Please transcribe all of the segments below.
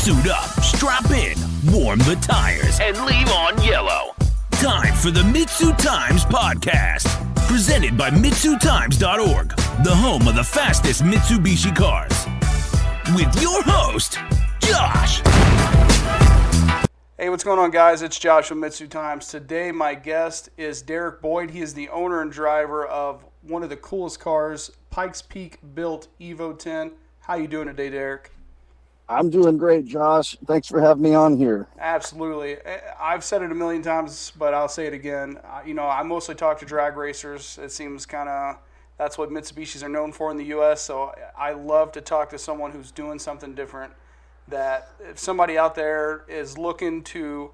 Suit up, strap in, warm the tires, and leave on yellow. Time for the MitsuTimes podcast, presented by MitsuTimes.org, the home of the fastest Mitsubishi cars. With your host, Josh. Hey, what's going on, guys? It's Josh from MitsuTimes. Today, my guest is Derek Boyd. He is the owner and driver of one of the coolest cars, Pikes Peak built Evo 10. How you doing today, Derek? I'm doing great, Josh. Thanks for having me on here. Absolutely. I've said it a million times, but I'll say it again. I mostly talk to drag racers. It seems kind of that's what Mitsubishis are known for in the U.S., so I love to talk to someone who's doing something different. That if somebody out there is looking to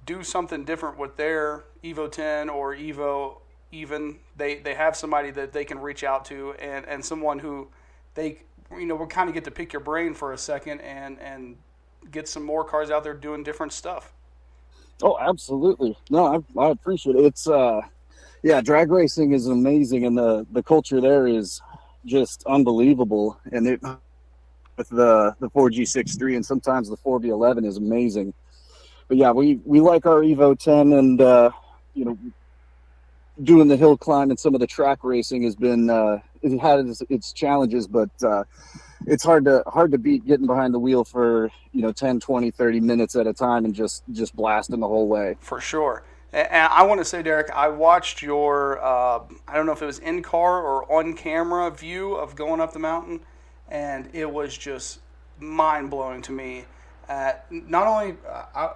do something different with their Evo 10 or Evo even, they have somebody that they can reach out to and someone who they will kind of get to pick your brain for a second and get some more cars out there doing different stuff. Oh, absolutely. No, I appreciate it. It's drag racing is amazing, and the culture there is just unbelievable. And it with the 4G63 and sometimes the 4V11 is amazing. But yeah, we like our Evo 10, and doing the hill climb and some of the track racing has been it had its challenges, but it's hard to beat getting behind the wheel for 10, 20, 30 minutes at a time and just blasting the whole way. For sure. And I want to say, Derek, I watched your I don't know if it was in car or on camera view of going up the mountain, and it was just mind blowing to me. Not only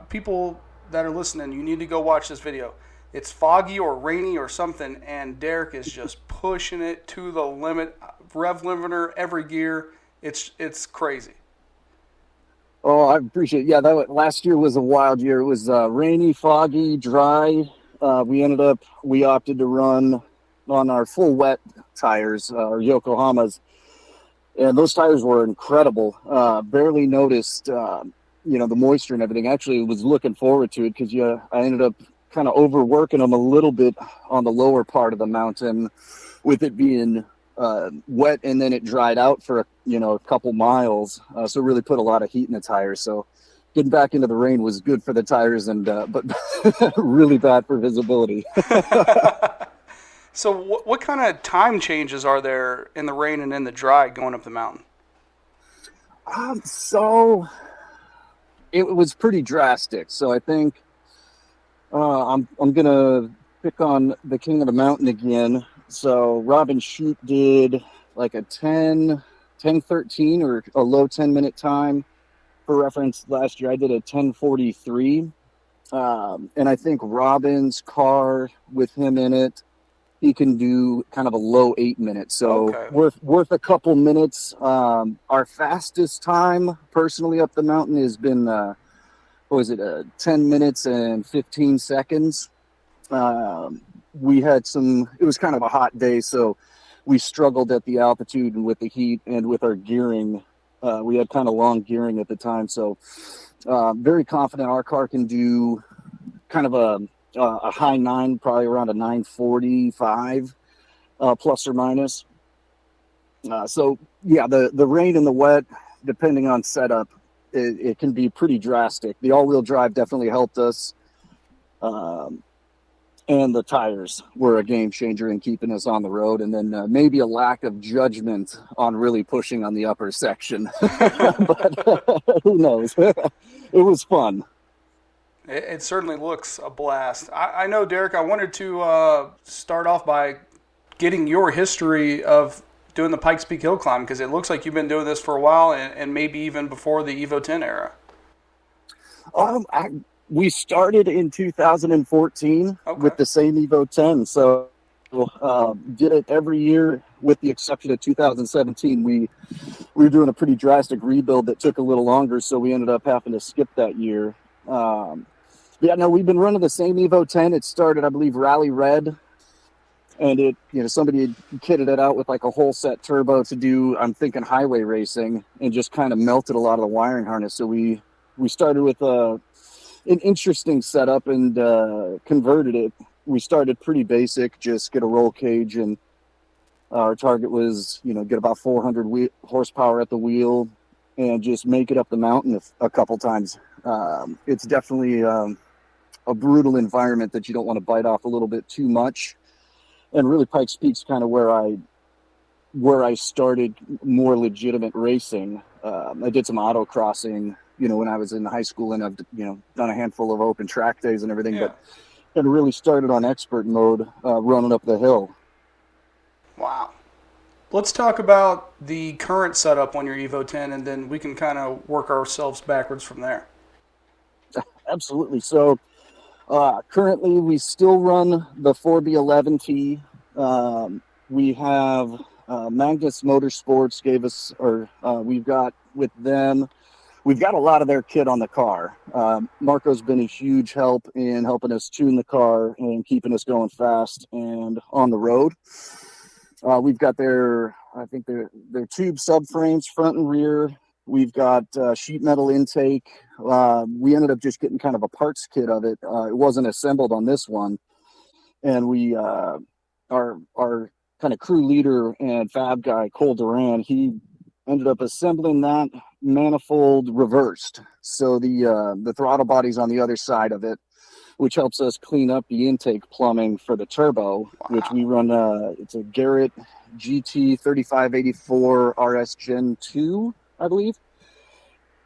people that are listening, you need to go watch this video. It's foggy or rainy or something, and Derek is just pushing it to the limit. Rev limiter, every gear. It's crazy. Oh, I appreciate it. Yeah, last year was a wild year. It was rainy, foggy, dry. We opted to run on our full wet tires, our Yokohamas, and those tires were incredible. Barely noticed, the moisture and everything. Actually, was looking forward to it because I ended up kind of overworking them a little bit on the lower part of the mountain with it being wet, and then it dried out for a couple miles, so really put a lot of heat in the tires. So getting back into the rain was good for the tires, and but really bad for visibility. So what kind of time changes are there in the rain and in the dry going up the mountain? So it was pretty drastic. So I think I'm gonna pick on the king of the mountain again. So Robin Shute did like a 10:13 or a low 10-minute time. For reference, last year I did a 10:43, and I think Robin's car with him in it, he can do kind of a low 8 minutes. So okay. worth a couple minutes. Our fastest time personally up the mountain has been 10 minutes and 15 seconds. It was kind of a hot day, so we struggled at the altitude and with the heat and with our gearing. We had kind of long gearing at the time, so very confident our car can do kind of a high 9, probably around a 9:45, plus or minus. So yeah, the rain and the wet, depending on setup, it can be pretty drastic. The all-wheel drive definitely helped us. And the tires were a game changer in keeping us on the road. And then maybe a lack of judgment on really pushing on the upper section. But who knows? It was fun. It certainly looks a blast. I know, Derek, I wanted to start off by getting your history of doing the Pikes Peak Hill Climb, because it looks like you've been doing this for a while, and maybe even before the Evo 10 era. We started in 2014 with the same Evo 10, so did it every year with the exception of 2017. We were doing a pretty drastic rebuild that took a little longer, so we ended up having to skip that year. We've been running the same Evo 10. It started, I believe, Rally Red, and somebody had kitted it out with like a whole set turbo to do, I'm thinking, highway racing, and just kind of melted a lot of the wiring harness. So we started with an interesting setup and converted it. We started pretty basic, just get a roll cage, and our target was, get about 400 horsepower at the wheel, and just make it up the mountain a couple times. It's definitely a brutal environment that you don't want to bite off a little bit too much. And really, Pikes Peak's kind of where I started more legitimate racing. I did some autocrossing, when I was in high school, and I've done a handful of open track days and everything. But kind of really started on expert mode running up the hill. Wow. Let's talk about the current setup on your Evo 10, and then we can kind of work ourselves backwards from there. Absolutely. So currently we still run the 4B11T. We have Magnus Motorsports gave us, we've got with them, we've got a lot of their kit on the car. Marco's been a huge help in helping us tune the car and keeping us going fast and on the road. We've got their tube subframes, front and rear. We've got sheet metal intake. We ended up just getting kind of a parts kit of it. It wasn't assembled on this one. And we, our kind of crew leader and fab guy, Cole Duran, he ended up assembling that manifold reversed. So the throttle body's on the other side of it, which helps us clean up the intake plumbing for the turbo, which we run, it's a Garrett GT 3584 RS Gen 2, I believe.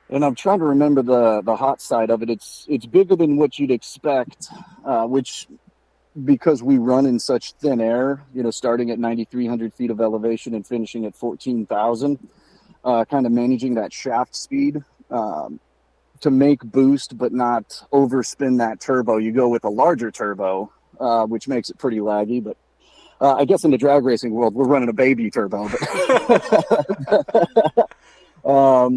And I'm trying to remember the hot side of it. It's bigger than what you'd expect, which, because we run in such thin air, starting at 9,300 feet of elevation and finishing at 14,000, kind of managing that shaft speed. To make boost but not overspin that turbo, you go with a larger turbo, which makes it pretty laggy. But I guess in the drag racing world, we're running a baby turbo. But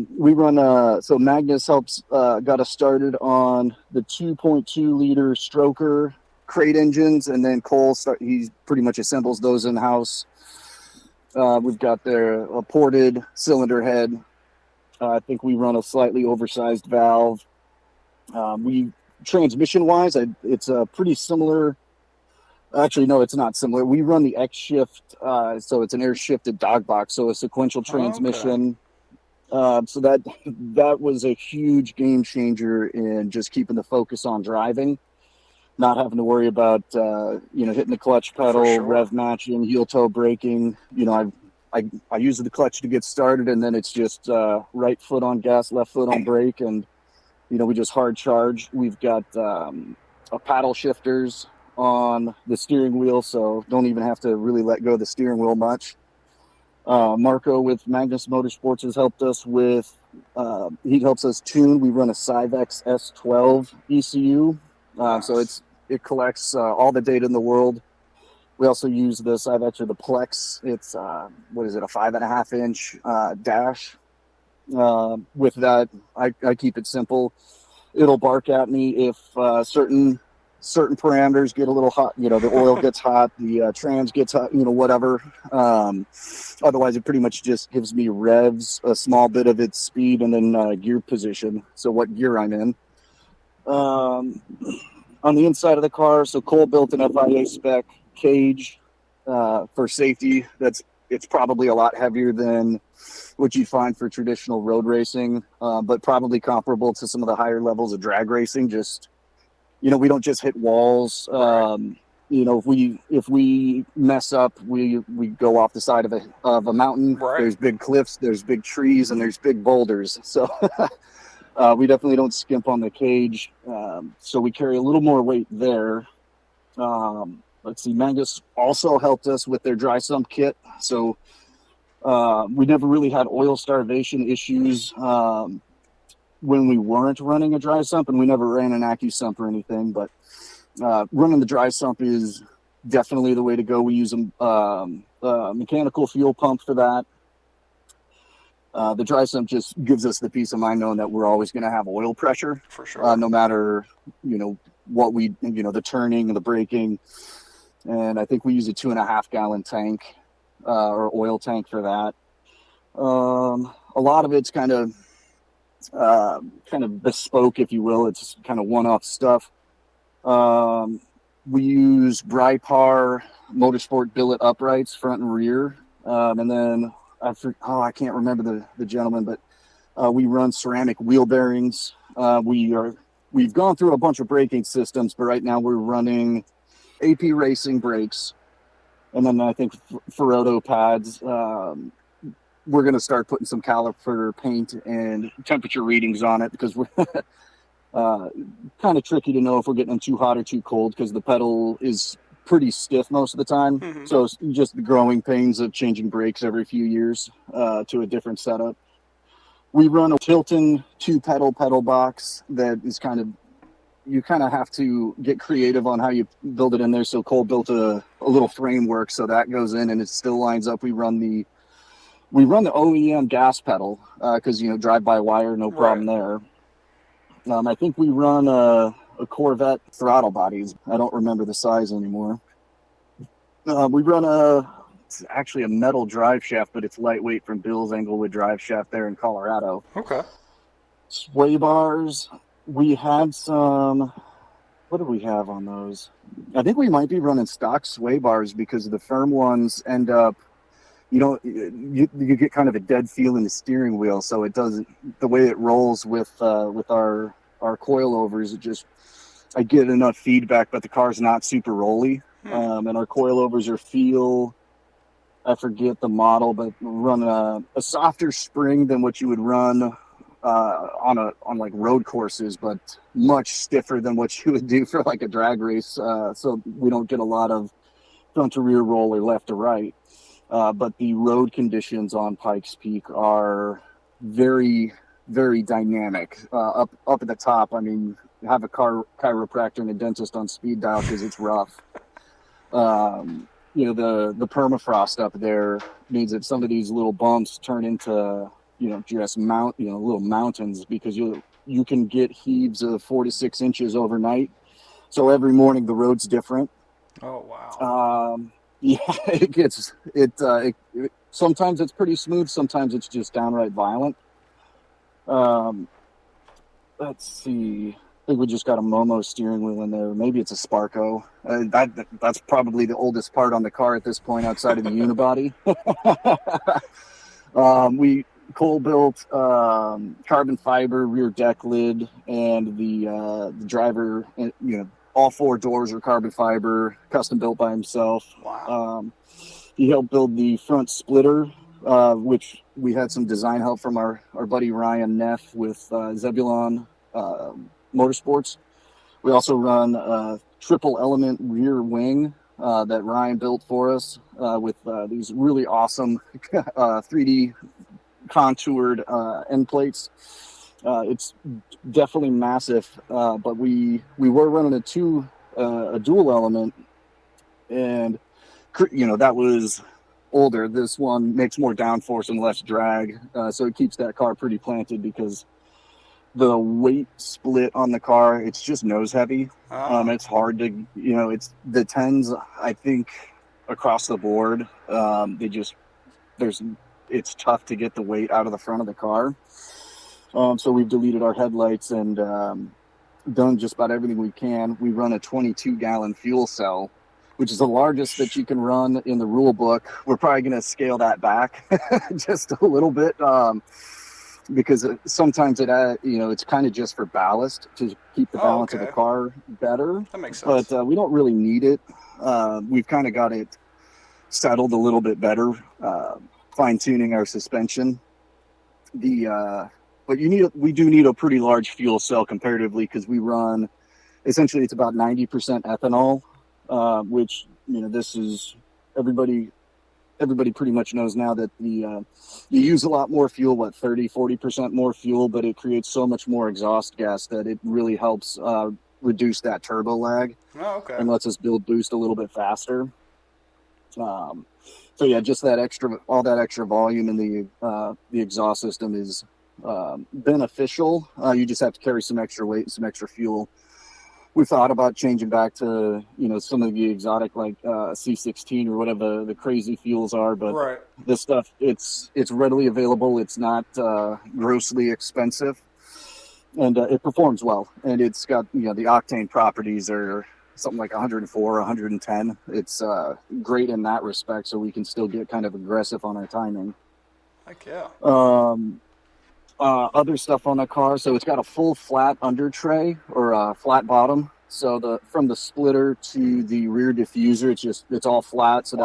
we run, so Magnus got us started on the 2.2 liter stroker crate engines, and then Cole he pretty much assembles those in house. We've got their ported cylinder head. I think we run a slightly oversized valve. Transmission-wise, it's a pretty similar. Actually, no, it's not similar. We run the X shift, so it's an air-shifted dog box, so a sequential transmission. So that was a huge game changer in just keeping the focus on driving, not having to worry about hitting the clutch pedal, rev matching, heel toe braking. I use the clutch to get started, and then it's just right foot on gas, left foot on brake, and we just hard charge. We've got a paddle shifters on the steering wheel, so don't even have to really let go of the steering wheel much. Marco with Magnus Motorsports has helped us with. He helps us tune. We run a Cyvex S12 ECU, so it collects all the data in the world. We also use the Cyvex or the Plex. It's, a 5.5 inch dash. With that, I keep it simple. It'll bark at me if certain parameters get a little hot. The oil gets hot, the trans gets hot, whatever. Otherwise, it pretty much just gives me revs, a small bit of its speed, and then gear position, so what gear I'm in. On the inside of the car, so Cole built an FIA spec cage for safety. It's probably a lot heavier than what you'd find for traditional road racing, but probably comparable to some of the higher levels of drag racing. Just we don't just hit walls. If we mess up, we go off the side of a mountain. Right. There's big cliffs, there's big trees, and there's big boulders. So we definitely don't skimp on the cage. So we carry a little more weight there. Let's see, Magnus also helped us with their dry sump kit. So we never really had oil starvation issues when we weren't running a dry sump, and we never ran an AccuSump or anything. But running the dry sump is definitely the way to go. We use a mechanical fuel pump for that. The dry sump just gives us the peace of mind knowing that we're always going to have oil pressure. For sure. No matter, what the turning and the braking. And I think we use a 2.5 gallon tank or oil tank for that. A lot of it's kind of bespoke, if you will. It's kind of one-off stuff. We use Brypar Motorsport billet uprights, front and rear. And then I can't remember the gentleman, but We run ceramic wheel bearings. We've gone through a bunch of braking systems, but right now we're running AP Racing brakes. And then I think Ferodo pads. We're going to start putting some caliper paint and temperature readings on it because we're kind of tricky to know if we're getting them too hot or too cold because the pedal is pretty stiff most of the time. Mm-hmm. So it's just the growing pains of changing brakes every few years to a different setup. We run a Tilton 2-pedal pedal box that is you kind of have to get creative on how you build it in there. So Cole built a little framework so that goes in and it still lines up. We run the OEM gas pedal because, drive-by-wire, no problem there. I think we run a Corvette throttle bodies. I don't remember the size anymore. We run it's actually a metal drive shaft, but it's lightweight from Bill's Englewood drive shaft there in Colorado. Okay. Sway bars. We had some. What do we have on those? I think we might be running stock sway bars because the firm ones end up, you get kind of a dead feel in the steering wheel, so it doesn't. The way it rolls with our coilovers, I get enough feedback, but the car's not super rolly. And our coilovers I forget the model, but run a softer spring than what you would run on like road courses, but much stiffer than what you would do for like a drag race. So we don't get a lot of front to rear roll or left to right. But the road conditions on Pikes Peak are very, very dynamic. Up at the top, I mean, have a chiropractor and a dentist on speed dial because it's rough. The permafrost up there means that some of these little bumps turn into, just little mountains because you can get heaves of 4 to 6 inches overnight. So every morning the road's different. Oh, wow. Sometimes it's pretty smooth. Sometimes it's just downright violent. Let's see. I think we just got a Momo steering wheel in there. Maybe it's a Sparco. That's probably the oldest part on the car at this point outside of the unibody. Cole built carbon fiber rear deck lid, and the driver, all 4 doors are carbon fiber, custom built by himself. Wow. He helped build the front splitter, which we had some design help from our buddy Ryan Neff with Zebulon Motorsports. We also run a triple element rear wing that Ryan built for us with these really awesome 3D contoured end plates. It's definitely massive, but we were running a dual element, and that was older. This one makes more downforce and less drag, so it keeps that car pretty planted because the weight split on the car, it's just nose heavy. It's hard to, it's the 10s, I think, across the board. It's tough to get the weight out of the front of the car. So we've deleted our headlights and done just about everything we can. We run a 22-gallon fuel cell, which is the largest that you can run in the rule book. We're probably going to scale that back just a little bit. Because sometimes it's kind of just for ballast to keep the balance of the car better. That makes sense. But we don't really need it. We've kind of got it settled a little bit better, fine-tuning our suspension. But we do need a pretty large fuel cell comparatively because we run, essentially it's about 90% ethanol, which, this is everybody pretty much knows now that you use a lot more fuel, 30-40% more fuel, but it creates so much more exhaust gas that it really helps reduce that turbo lag. Oh, okay. And lets us build boost a little bit faster. Just all that extra volume in the exhaust system is beneficial. You just have to carry some extra weight and some extra fuel. We thought about changing back to, some of the exotic like C16 or whatever the crazy fuels are, but right. This stuff, it's readily available. It's not grossly expensive, and it performs well. And it's got, the octane properties are something like 104, 110. It's great in that respect, so we can still get kind of aggressive on our timing. Heck yeah. other stuff on the car. So it's got a full flat under tray or a flat bottom. So from the splitter to the rear diffuser, it's all flat. So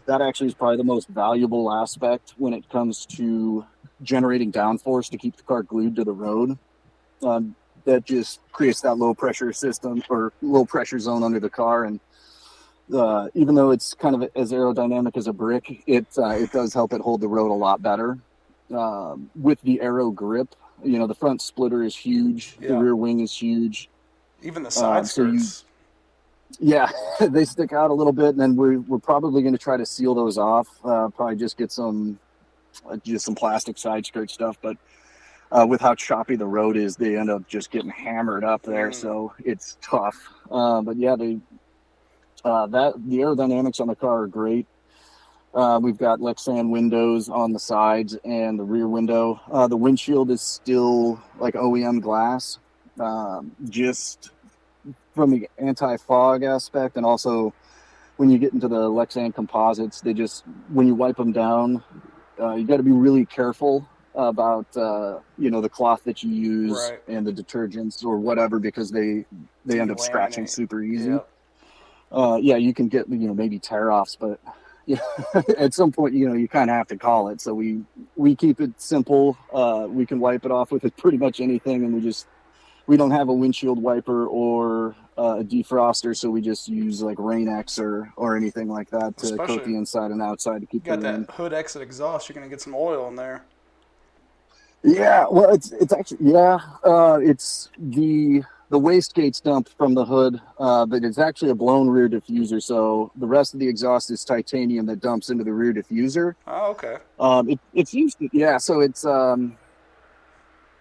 that actually is probably the most valuable aspect when it comes to generating downforce to keep the car glued to the road. That just creates that low pressure system or low pressure zone under the car. And even though it's kind of as aerodynamic as a brick, it does help it hold the road a lot better. With the aero grip, the front splitter is huge. Yeah. The rear wing is huge. Even the side skirts. They stick out a little bit, and then we're probably going to try to seal those off. Probably just get some plastic side skirt stuff. But with how choppy the road is, they end up just getting hammered up there. So it's tough. But yeah, the aerodynamics on the car are great. We've got Lexan windows on the sides and the rear window. The windshield is still like OEM glass. Just from the anti-fog aspect, and also when you get into the Lexan composites, when you wipe them down, you got to be really careful about the cloth that you use, right, and the detergents or whatever, because they end up scratching super easy. You can get maybe tear-offs, but at some point you kind of have to call it. So we keep it simple. We can wipe it off with pretty much anything, and we don't have a windshield wiper or a defroster, so we just use like Rain-X or anything like that to coat the inside and outside to keep it in. You got that hood exit exhaust, you're going to get some oil in there. Yeah, well, it's actually, it's the wastegate's dumped from the hood, but it's actually a blown rear diffuser, so the rest of the exhaust is titanium that dumps into the rear diffuser. Oh, okay. It's used to, so it's...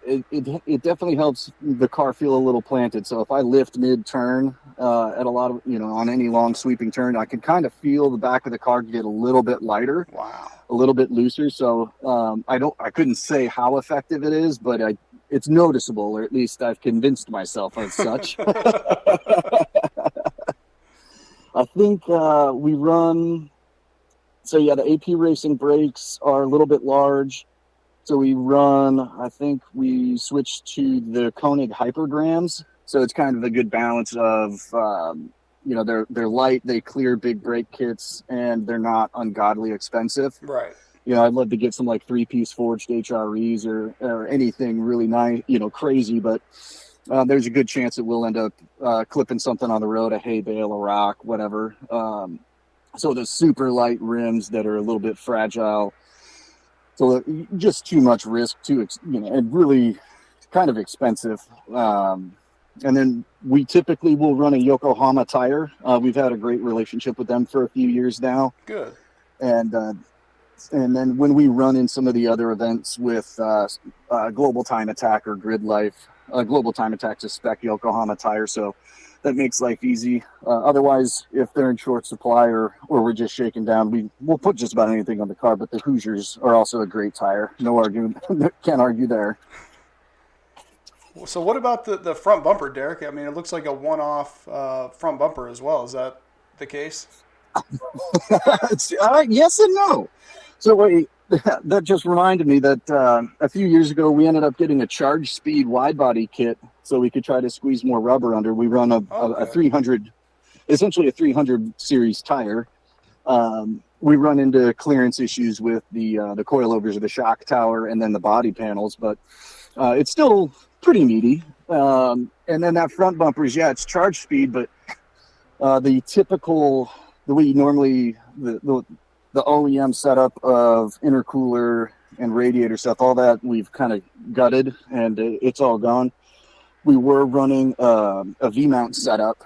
It definitely helps the car feel a little planted. So if I lift mid-turn at a lot of, on any long sweeping turn, I can kind of feel the back of the car get a little bit lighter. Wow. A little bit looser. So I couldn't say how effective it is, but it's noticeable, or at least I've convinced myself as such. I think we run, the AP Racing brakes are a little bit large. So we switched to the Koenig Hypergrams. So it's kind of a good balance of, they're light, they clear big brake kits, and they're not ungodly expensive. Right. I'd love to get some like 3-piece forged HREs or anything really nice, crazy, but there's a good chance that we'll end up clipping something on the road, a hay bale, a rock, whatever. So the super light rims that are a little bit fragile. So just too much risk, and really kind of expensive. And then we typically will run a Yokohama tire. We've had a great relationship with them for a few years now. Good. And then when we run in some of the other events with Global Time Attack or Grid Life, Global Time Attack's a spec Yokohama tire, so that makes life easy. Otherwise, if they're in short supply or we're just shaking down, we'll put just about anything on the car. But the Hoosiers are also a great tire. No argument. Can't argue there. So what about the front bumper, Derek? I mean, it looks like a one-off front bumper as well. Is that the case? Yes and no. So that just reminded me that a few years ago we ended up getting a Charge Speed wide body kit so we could try to squeeze more rubber under. We run a 300, essentially a 300 series tire. We run into clearance issues with the coilovers of the shock tower and then the body panels, but it's still pretty meaty. And then that front bumper is, it's Charge Speed, but the way you normally, the OEM setup of intercooler and radiator stuff, all that we've kind of gutted and it's all gone. We were running a V-mount setup,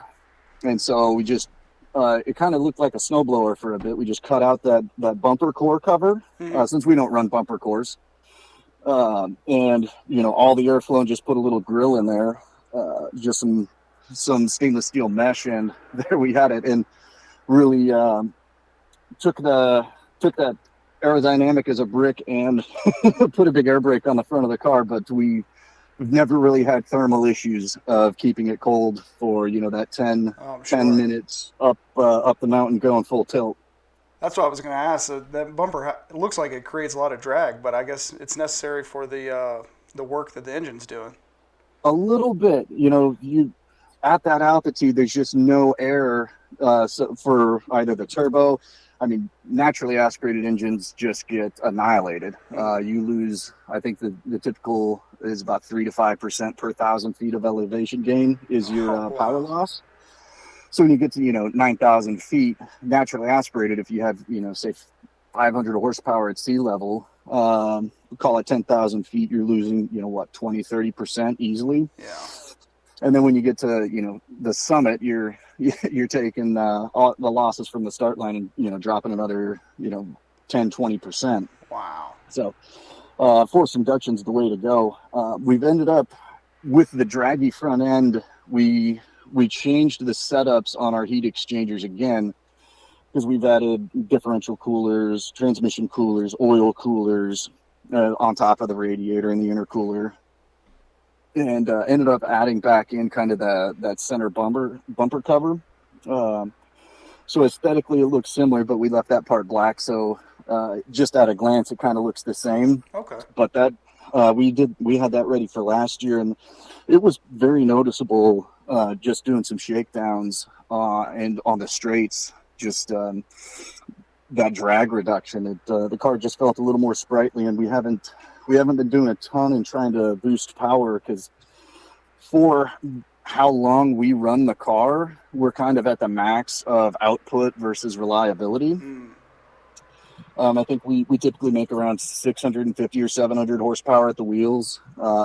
and so we just it kind of looked like a snowblower for a bit. We just cut out that bumper core cover, since we don't run bumper cores, and all the airflow, and just put a little grill in there, just some stainless steel mesh, and there we had it, and really took that aerodynamic as a brick and put a big air brake on the front of the car, but we've never really had thermal issues of keeping it cold for that 10 minutes up the mountain going full tilt. That's what I was going to ask. That bumper it looks like it creates a lot of drag, but I guess it's necessary for the work that the engine's doing. A little bit, you at that altitude, there's just no air so for either the turbo. I mean, naturally aspirated engines just get annihilated. You lose, I think the typical is about 3 to 5% per 1,000 feet of elevation gain is your power loss. So when you get to, 9,000 feet, naturally aspirated, if you have, say 500 horsepower at sea level, call it 10,000 feet, you're losing, 20, 30% easily. Yeah. And then when you get to, the summit, you're taking all the losses from the start line and, dropping another, 10, 20%. Wow. So forced induction is the way to go. We've ended up with the draggy front end. We changed the setups on our heat exchangers again because we've added differential coolers, transmission coolers, oil coolers on top of the radiator and the intercooler. And ended up adding back in kind of that center bumper cover. So aesthetically it looks similar, but we left that part black. So just at a glance, it kind of looks the same. Okay. But that we had that ready for last year, and it was very noticeable just doing some shakedowns and on the straights, just that drag reduction. The car just felt a little more sprightly, and we haven't been doing a ton in trying to boost power because for how long we run the car, we're kind of at the max of output versus reliability. I think we typically make around 650 or 700 horsepower at the wheels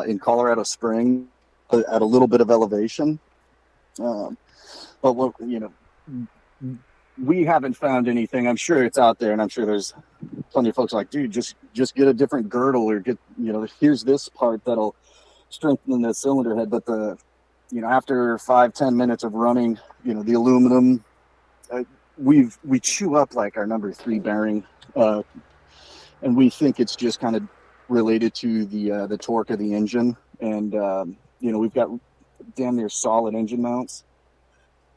in Colorado Springs at a little bit of elevation. But what, we haven't found anything. I'm sure it's out there, and I'm sure there's plenty of folks like, dude, just get a different girdle or get, here's this part that'll strengthen the cylinder head. But after 5-10 minutes of running, the aluminum, we chew up like our number 3 bearing, and we think it's just kind of related to the torque of the engine. And, we've got damn near solid engine mounts.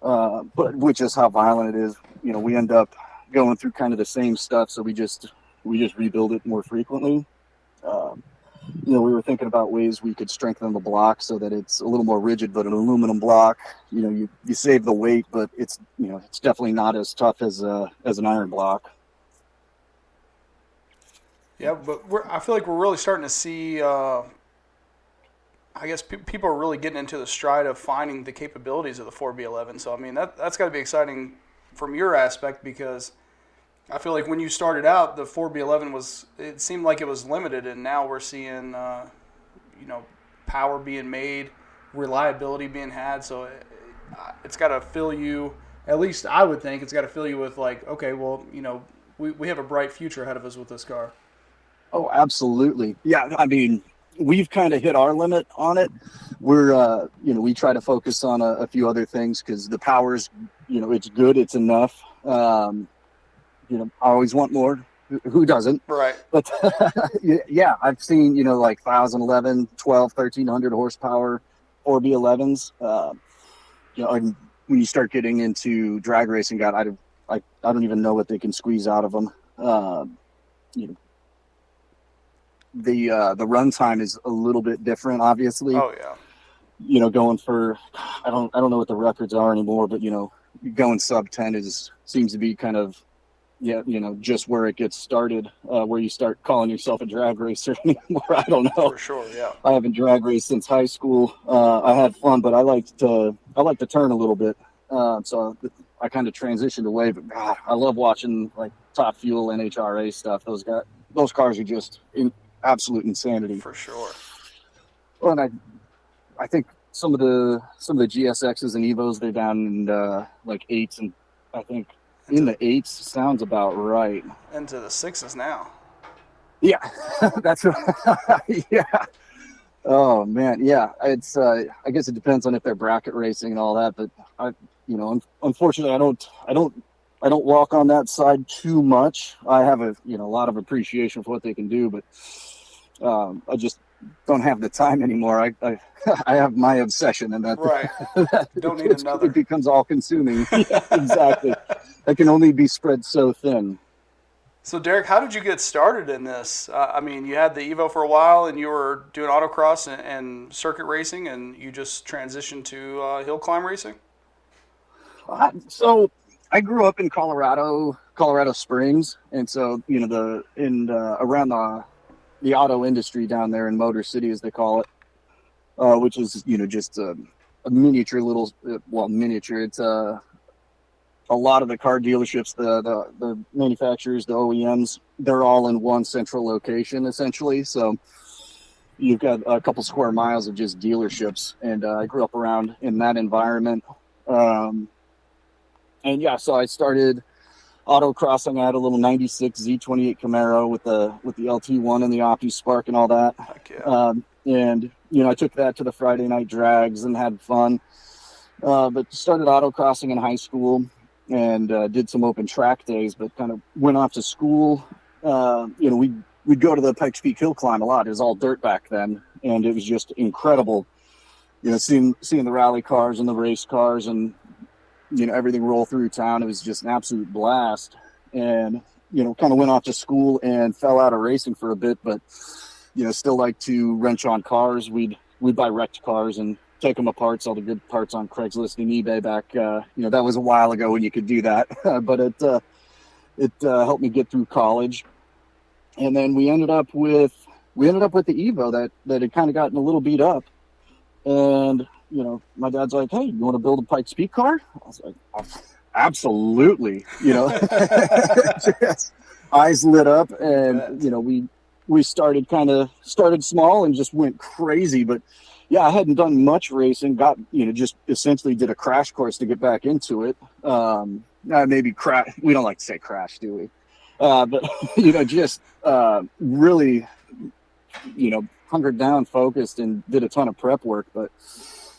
But which is how violent it is. We end up going through kind of the same stuff, so we just rebuild it more frequently. We were thinking about ways we could strengthen the block so that it's a little more rigid, but an aluminum block, you save the weight, but it's it's definitely not as tough as an iron block. Yeah, but I feel like we're really starting to see. I guess people are really getting into the stride of finding the capabilities of the 4B11. So, I mean, that's got to be exciting from your aspect because I feel like when you started out, the 4B11 it seemed like it was limited, and now we're seeing, power being made, reliability being had. So it's got to fill you, at least I would think, it's got to fill you with like, okay, well, we have a bright future ahead of us with this car. Oh, absolutely. Yeah, I mean, we've kind of hit our limit on it. We're, we try to focus on a few other things because the power's, it's good, it's enough. I always want more. Who doesn't? Right. But yeah, I've seen, like 1,011, 12, 1,300 horsepower 4B11s. And when you start getting into drag racing, God, I don't even know what they can squeeze out of them. The run time is a little bit different, obviously. Oh yeah. Going for, I don't know what the records are anymore, but going sub 10 seems to be kind of, just where it gets started, where you start calling yourself a drag racer anymore. I don't know. For sure, yeah. I haven't drag raced since high school. I had fun, but I like to turn a little bit. So I kind of transitioned away, but God, I love watching like Top Fuel NHRA stuff. Those cars are just absolute insanity. For sure. Well, and I think some of the GSXs and Evos, they're down in like 8s, and I think in the 8s sounds about right. Into the 6s now. Yeah, that's right. Yeah. Oh man, yeah. It's I guess it depends on if they're bracket racing and all that, but unfortunately, I don't walk on that side too much. I have a lot of appreciation for what they can do, but I just don't have the time anymore. I have my obsession, and that right. Don't need another. It becomes all consuming. Yeah, exactly. That can only be spread so thin. So, Derek, how did you get started in this? I mean, you had the Evo for a while, and you were doing autocross and circuit racing, and you just transitioned to hill climb racing? So I grew up in Colorado Springs, and so around the auto industry down there in Motor City, as they call it, which is just a miniature miniature. It's a lot of the car dealerships, the manufacturers, the OEMs, they're all in one central location essentially. So you've got a couple square miles of just dealerships, and I grew up around in that environment. So I started autocrossing. I had a little '96 Z28 Camaro with the LT1 and the Opti Spark and all that. Heck yeah. And I took that to the Friday night drags and had fun. But started autocrossing in high school and did some open track days, but kind of went off to school. We'd go to the Pikes Peak Hill Climb a lot. It was all dirt back then, and it was just incredible. Seeing the rally cars and the race cars and everything roll through town. It was just an absolute blast. And kind of went off to school and fell out of racing for a bit, but still like to wrench on cars. We'd buy wrecked cars and take them apart, sell the good parts on Craigslist and eBay back. That was a while ago when you could do that, but it helped me get through college. And then we ended up with the Evo that had kind of gotten a little beat up. And my dad's like, "Hey, you want to build a Pikes Peak car?" I was like, "Absolutely!" Just eyes lit up, and we started small and just went crazy, but. Yeah, I hadn't done much racing. Just essentially did a crash course to get back into it. Maybe crash. We don't like to say crash, do we? But just really, hunkered down, focused, and did a ton of prep work. But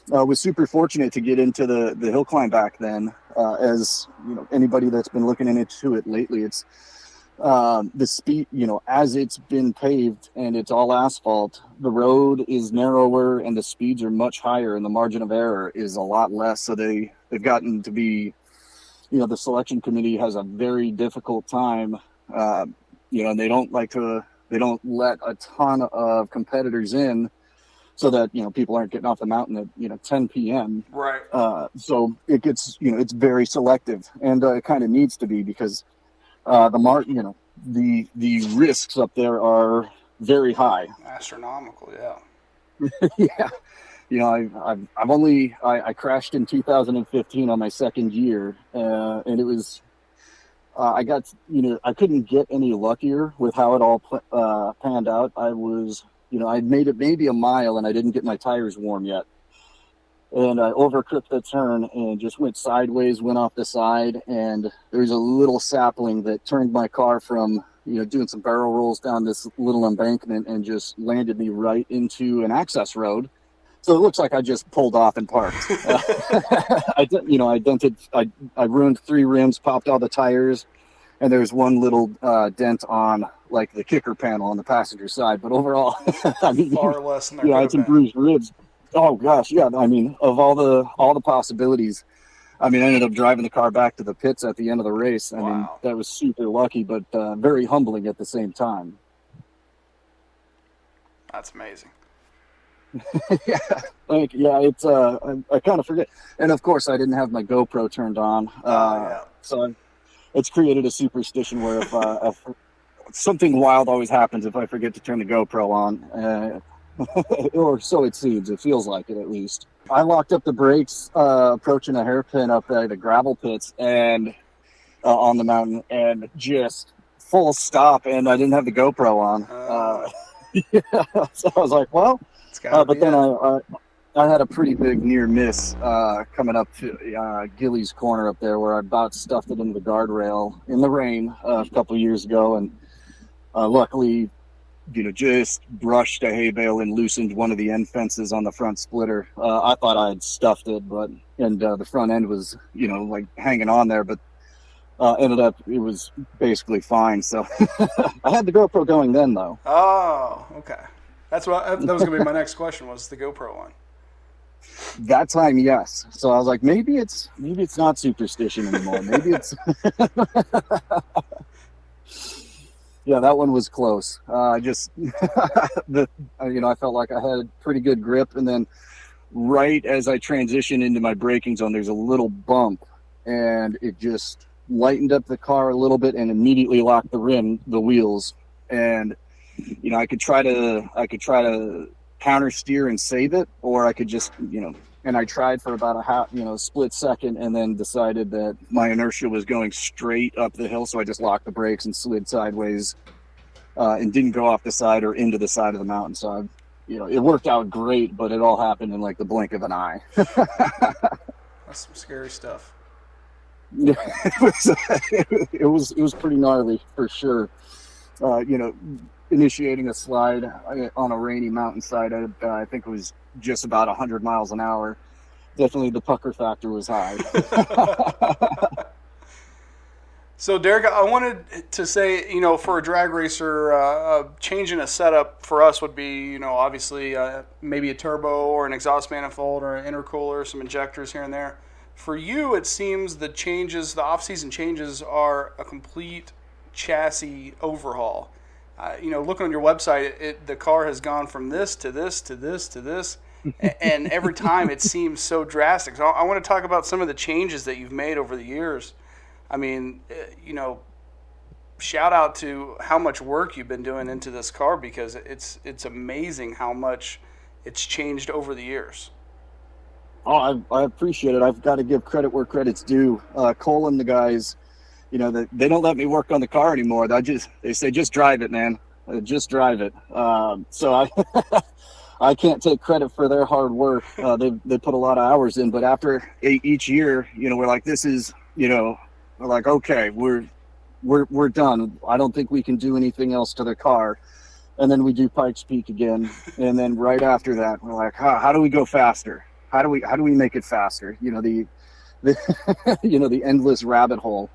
was super fortunate to get into the hill climb back then. As anybody that's been looking into it lately, it's the speed. As it's been paved and it's all asphalt, the road is narrower and the speeds are much higher, and the margin of error is a lot less. So they've gotten to be, the selection committee has a very difficult time. And they don't let a ton of competitors in, so that people aren't getting off the mountain at 10 p.m. Right. So it gets it's very selective, and it kind of needs to be, because the risks up there are very high. Astronomical, yeah. Yeah. I crashed in 2015 on my second year, and it was, I couldn't get any luckier with how it all panned out. I'd made it maybe a mile and I didn't get my tires warm yet. And I overcooked the turn and just went sideways, went off the side, and there was a little sapling that turned my car from, doing some barrel rolls down this little embankment and just landed me right into an access road. So it looks like I just pulled off and parked. I ruined 3 rims, popped all the tires, and there's one little dent on like the kicker panel on the passenger side. But overall, far less than I had some bruised ribs. Oh gosh, yeah. I mean, of all the possibilities, I ended up driving the car back to the pits at the end of the race. I mean, that was super lucky, but very humbling at the same time. That's amazing. Yeah, it's I kind of forget, and of course I didn't have my GoPro turned on, so it's created a superstition where if something wild always happens if I forget to turn the GoPro on. Or so it seems. It feels like it, at least. I locked up the brakes approaching a hairpin up the gravel pits and on the mountain, and just full stop, and I didn't have the GoPro on. So I was like, well, but then I had a pretty big near miss coming up to Gillies Corner up there, where I about stuffed it into the guardrail in the rain a couple of years ago, and luckily, just brushed a hay bale and loosened one of the end fences on the front splitter. I thought I had stuffed it, and the front end was, like hanging on there, but ended up, it was basically fine. So I had the GoPro going then, though. Oh, okay. That was going to be my next question, was the GoPro one. That time, yes. So I was like, maybe it's not superstition anymore. Maybe it's Yeah, that one was close. I felt like I had pretty good grip, and then right as I transitioned into my braking zone, there's a little bump, and it just lightened up the car a little bit and immediately locked the wheels. And I could try to counter steer and save it, or I could just and I tried for about a split second, and then decided that my inertia was going straight up the hill, so I just locked the brakes and slid sideways, and didn't go off the side or into the side of the mountain. So it worked out great, but it all happened in like the blink of an eye. That's some scary stuff. Yeah, it was pretty gnarly for sure. Initiating a slide on a rainy mountainside, I think it was just about 100 miles an hour. Definitely the pucker factor was high. So, Derek, I wanted to say, for a drag racer, changing a setup for us would be, obviously maybe a turbo or an exhaust manifold or an intercooler, some injectors here and there. For you, it seems the off-season changes are a complete chassis overhaul. Looking on your website, the car has gone from this to this to this to this, and every time it seems so drastic. So I want to talk about some of the changes that you've made over the years. I mean, shout out to how much work you've been doing into this car, because it's amazing how much it's changed over the years. Oh, I appreciate it. I've got to give credit where credit's due. Cole and the guys, they don't let me work on the car anymore. They say, just drive it, man. Just drive it. So I can't take credit for their hard work. They put a lot of hours in, but after each year, we're like, this is, we're like, okay, we're done. I don't think we can do anything else to the car. And then we do Pikes Peak again. And then right after that, we're like, how do we go faster? How do we make it faster? The endless rabbit hole.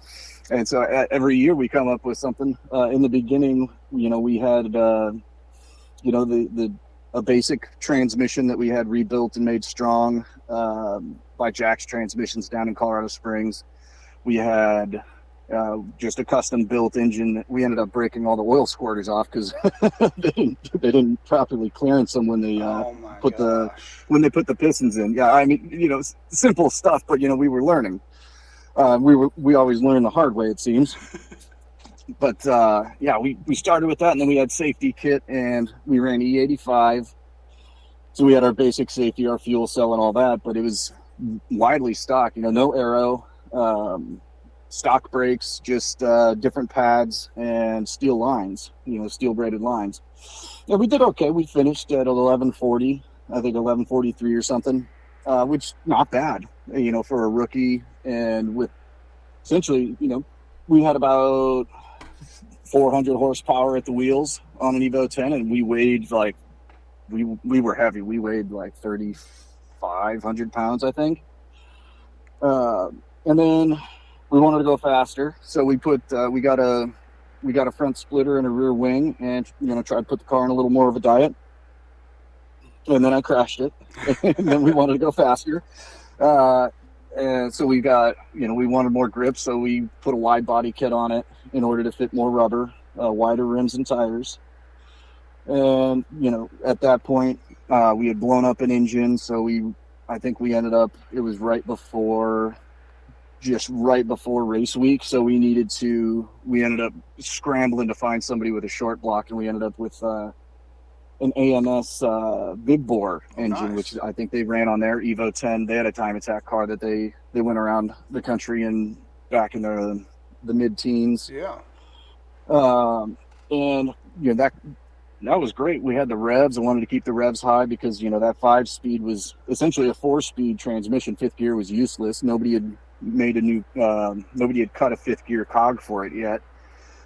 And so every year we come up with something. In the beginning, we had, a basic transmission that we had rebuilt and made strong by Jack's Transmissions down in Colorado Springs. We had just a custom built engine. We ended up breaking all the oil squirters off because they didn't properly clearance them when they put the pistons in. Yeah, I mean, simple stuff, but we were learning. We always learn the hard way, it seems. But we started with that, and then we had safety kit, and we ran E85. So we had our basic safety, our fuel cell, and all that. But it was widely stock. No aero. Stock brakes, just different pads and steel lines, steel braided lines. Yeah, we did okay. We finished at 1140, I think 1143 or something, which not bad, for a rookie. And with essentially, we had about 400 horsepower at the wheels on an Evo 10, and we weighed like, we were heavy. We weighed like 3,500 pounds, I think. And then we wanted to go faster, so we put we got a front splitter and a rear wing, and tried to put the car in a little more of a diet. And then I crashed it, and then we wanted to go faster, and so we got we wanted more grip, so we put a wide body kit on it in order to fit more rubber, wider rims and tires. And at that point, we had blown up an engine, so I think we ended up, it was right before race week, so we ended up scrambling to find somebody with a short block, and we ended up with an AMS big bore engine, nice. Which I think they ran on their Evo 10. They had a time attack car that they went around the country and back in the mid-teens. Yeah. And that was great. We had the revs. I wanted to keep the revs high because that 5-speed was essentially a 4-speed transmission. Fifth gear was useless. Nobody had cut a fifth gear cog for it yet.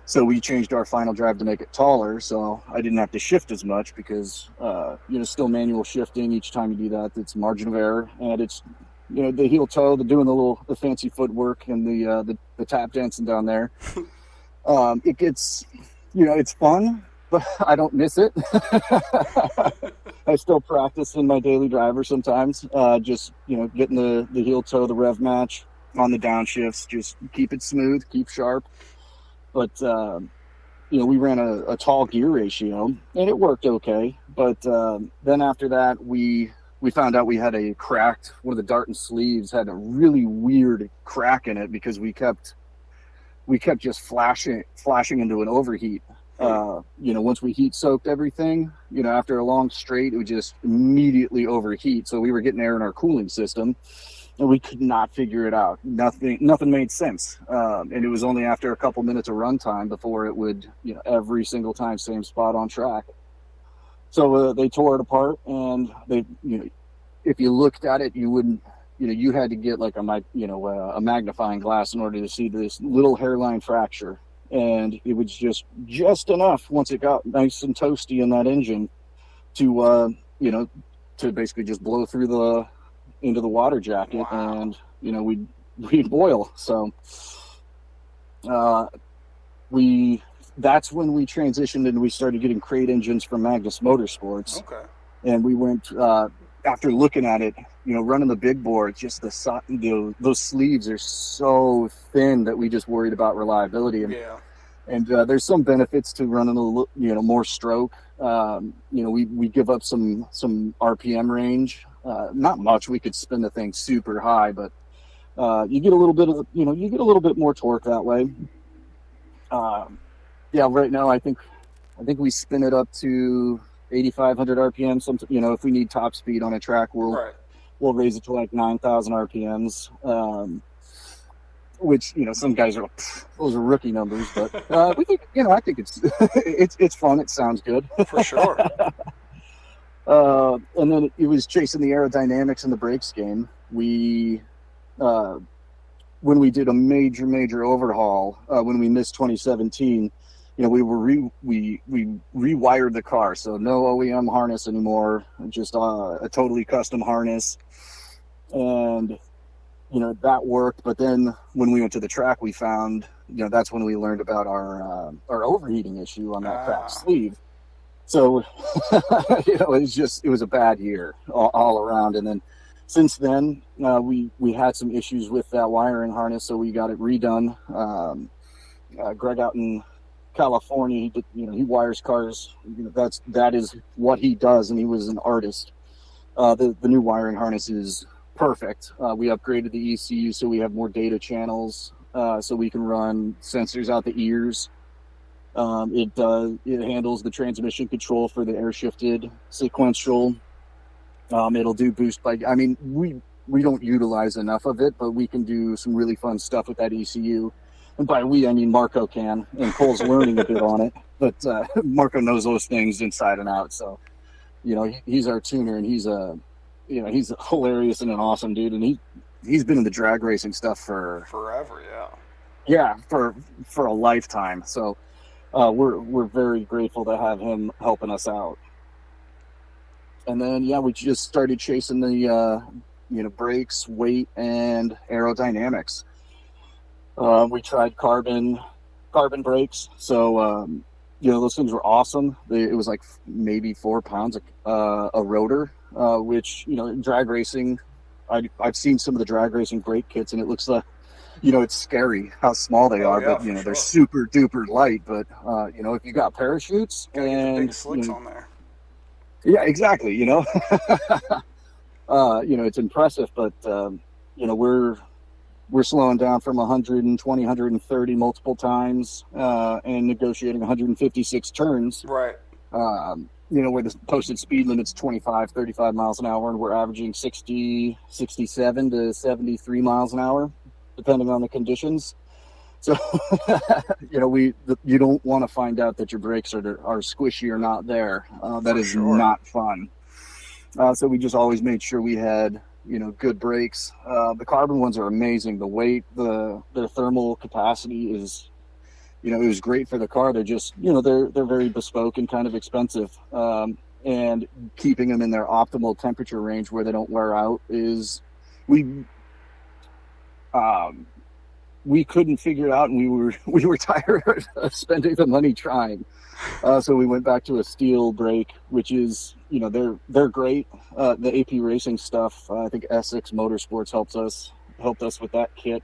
So we changed our final drive to make it taller, so I didn't have to shift as much because still manual shifting. Each time you do that, it's margin of error, and it's the heel toe, doing the fancy footwork and the tap dancing down there. It gets it's fun, but I don't miss it. I still practice in my daily driver sometimes. Just getting the heel toe, the rev match on the downshifts. Just keep it smooth, keep sharp. But we ran a tall gear ratio, and it worked okay. But then after that, we found out we had a cracked, one of the Darton sleeves had a really weird crack in it because we kept just flashing into an overheat. Once we heat soaked everything, after a long straight, it would just immediately overheat. So we were getting air in our cooling system, and we could not figure it out. Nothing made sense. And it was only after a couple minutes of runtime before it would, every single time, same spot on track. So they tore it apart, and they, if you looked at it, you wouldn't, you had to get like a magnifying glass in order to see this little hairline fracture. And it was just enough once it got nice and toasty in that engine to, to basically just blow through into the water jacket. Wow. And, we'd boil. So that's when we transitioned and we started getting crate engines from Magnus Motorsports. Okay. And we went, after looking at it, running the big bore, just those sleeves are so thin that we just worried about reliability. And there's some benefits to running more stroke. We give up some RPM range. Not much. We could spin the thing super high, but you get a little bit of you get a little bit more torque that way. Right now I think we spin it up to 8,500 RPM. If we need top speed on a track, we'll raise it to like 9,000 RPMs. Which some guys are those are rookie numbers, but we think I think it's fun. It sounds good for sure. And then it was chasing the aerodynamics in the brakes game. We when we did a major overhaul when we missed 2017. We rewired the car, so no OEM harness anymore, just a totally custom harness, and that worked. But then when we went to the track, we found that's when we learned about our overheating issue on that cracked sleeve. So it was a bad year all around. And then since then we had some issues with that wiring harness, so we got it redone. Greg out in California, he wires cars. That is what he does, and he was an artist. The new wiring harness is perfect. We upgraded the ECU so we have more data channels, so we can run sensors out the ears. It handles the transmission control for the air shifted sequential. It'll do boost by. I mean, we don't utilize enough of it, but we can do some really fun stuff with that ECU. And by we, I mean Marco can, and Cole's learning a bit on it. But Marco knows those things inside and out. So, he's our tuner, and he's he's hilarious and an awesome dude. And he's been in the drag racing stuff for forever. Yeah, for a lifetime. So we're very grateful to have him helping us out. And then we just started chasing the brakes, weight, and aerodynamics. We tried carbon brakes, so those things were awesome. It was like maybe 4 pounds a rotor, which in drag racing, I've seen some of the drag racing brake kits, and it looks like it's scary how small they are. But they're super duper light. But if you got parachutes and big slicks on there, yeah, exactly. It's impressive, but we're slowing down from 120, 130 multiple times, and negotiating 156 turns. Right. Where the posted speed limit's 25, 35 miles an hour, and we're averaging 60, 67 to 73 miles an hour, depending on the conditions. So, you don't want to find out that your brakes are squishy or not there. That is not fun. So we just always made sure we had good brakes. The carbon ones are amazing. The weight, their thermal capacity is, it was great for the car. They're just, they're very bespoke and kind of expensive. And keeping them in their optimal temperature range where they don't wear out is, we couldn't figure it out, and we were tired of spending the money trying. So we went back to a steel brake, which is, they're great. The AP Racing stuff, I think Essex Motorsports helped us with that kit.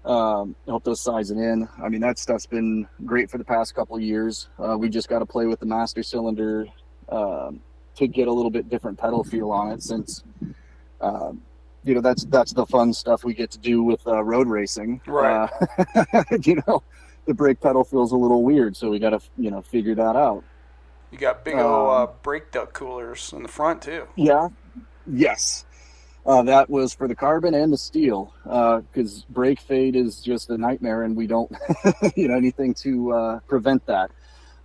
helped us size it in. I mean, that stuff's been great for the past couple of years. We just got to play with the master cylinder to get a little bit different pedal feel on it, since that's the fun stuff we get to do with road racing. Right. The brake pedal feels a little weird, so we got to figure that out. You got big old brake duct coolers in the front too. Yeah. Yes. That was for the carbon and the steel, because brake fade is just a nightmare, and we don't anything to prevent that.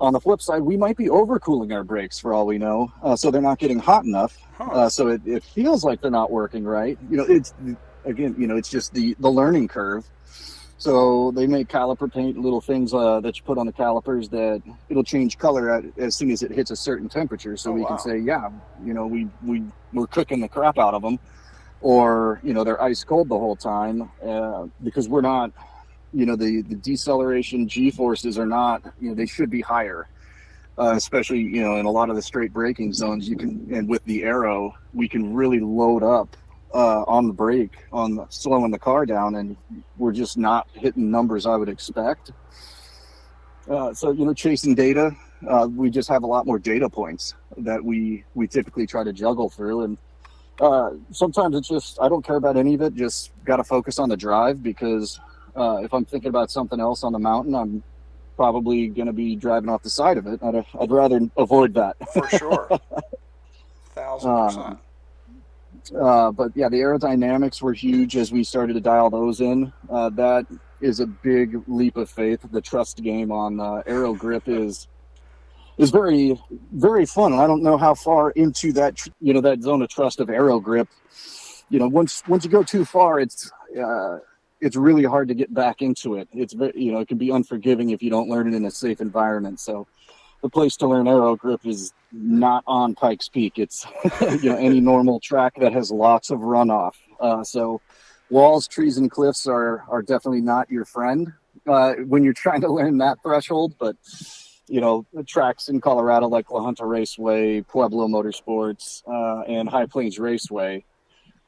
On the flip side, we might be overcooling our brakes for all we know, so they're not getting hot enough. So it feels like they're not working right. It's just the learning curve. So they make caliper paint, little things that you put on the calipers that it'll change color as soon as it hits a certain temperature. So we can say, we're cooking the crap out of them, or they're ice cold the whole time, because we're not. The deceleration G-forces are not, they should be higher, especially, in a lot of the straight braking zones. And with the aero, we can really load up on the brake, on slowing the car down, and we're just not hitting numbers I would expect. So, chasing data, we just have a lot more data points that we typically try to juggle through. And sometimes it's just, I don't care about any of it, just got to focus on the drive, because if I'm thinking about something else on the mountain, I'm probably going to be driving off the side of it. I'd rather avoid that. For sure. 1,000%. But yeah, the aerodynamics were huge as we started to dial those in. That is a big leap of faith. The trust game on aero grip is very, very fun. And I don't know how far into that, that zone of trust of aero grip. Once you go too far, it's really hard to get back into it. It's it can be unforgiving if you don't learn it in a safe environment. So the place to learn aero grip is not on Pikes Peak. It's any normal track that has lots of runoff. So walls, trees, and cliffs are definitely not your friend when you're trying to learn that threshold. But the tracks in Colorado like La Junta Raceway, Pueblo Motorsports, and High Plains Raceway,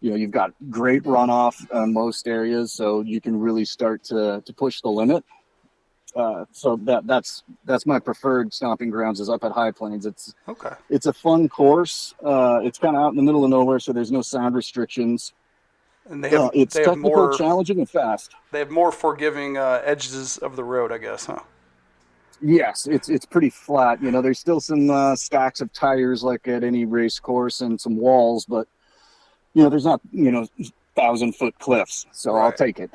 you've got great runoff on most areas, so you can really start to push the limit. So that's my preferred stomping grounds, is up at High Plains. It's a fun course. It's kind of out in the middle of nowhere, so there's no sound restrictions. And it's technical, challenging, and fast. They have more forgiving edges of the road, I guess, huh? Yes, it's pretty flat. There's still some stacks of tires like at any race course, and some walls, but there's not, 1,000-foot cliffs, so right. I'll take it.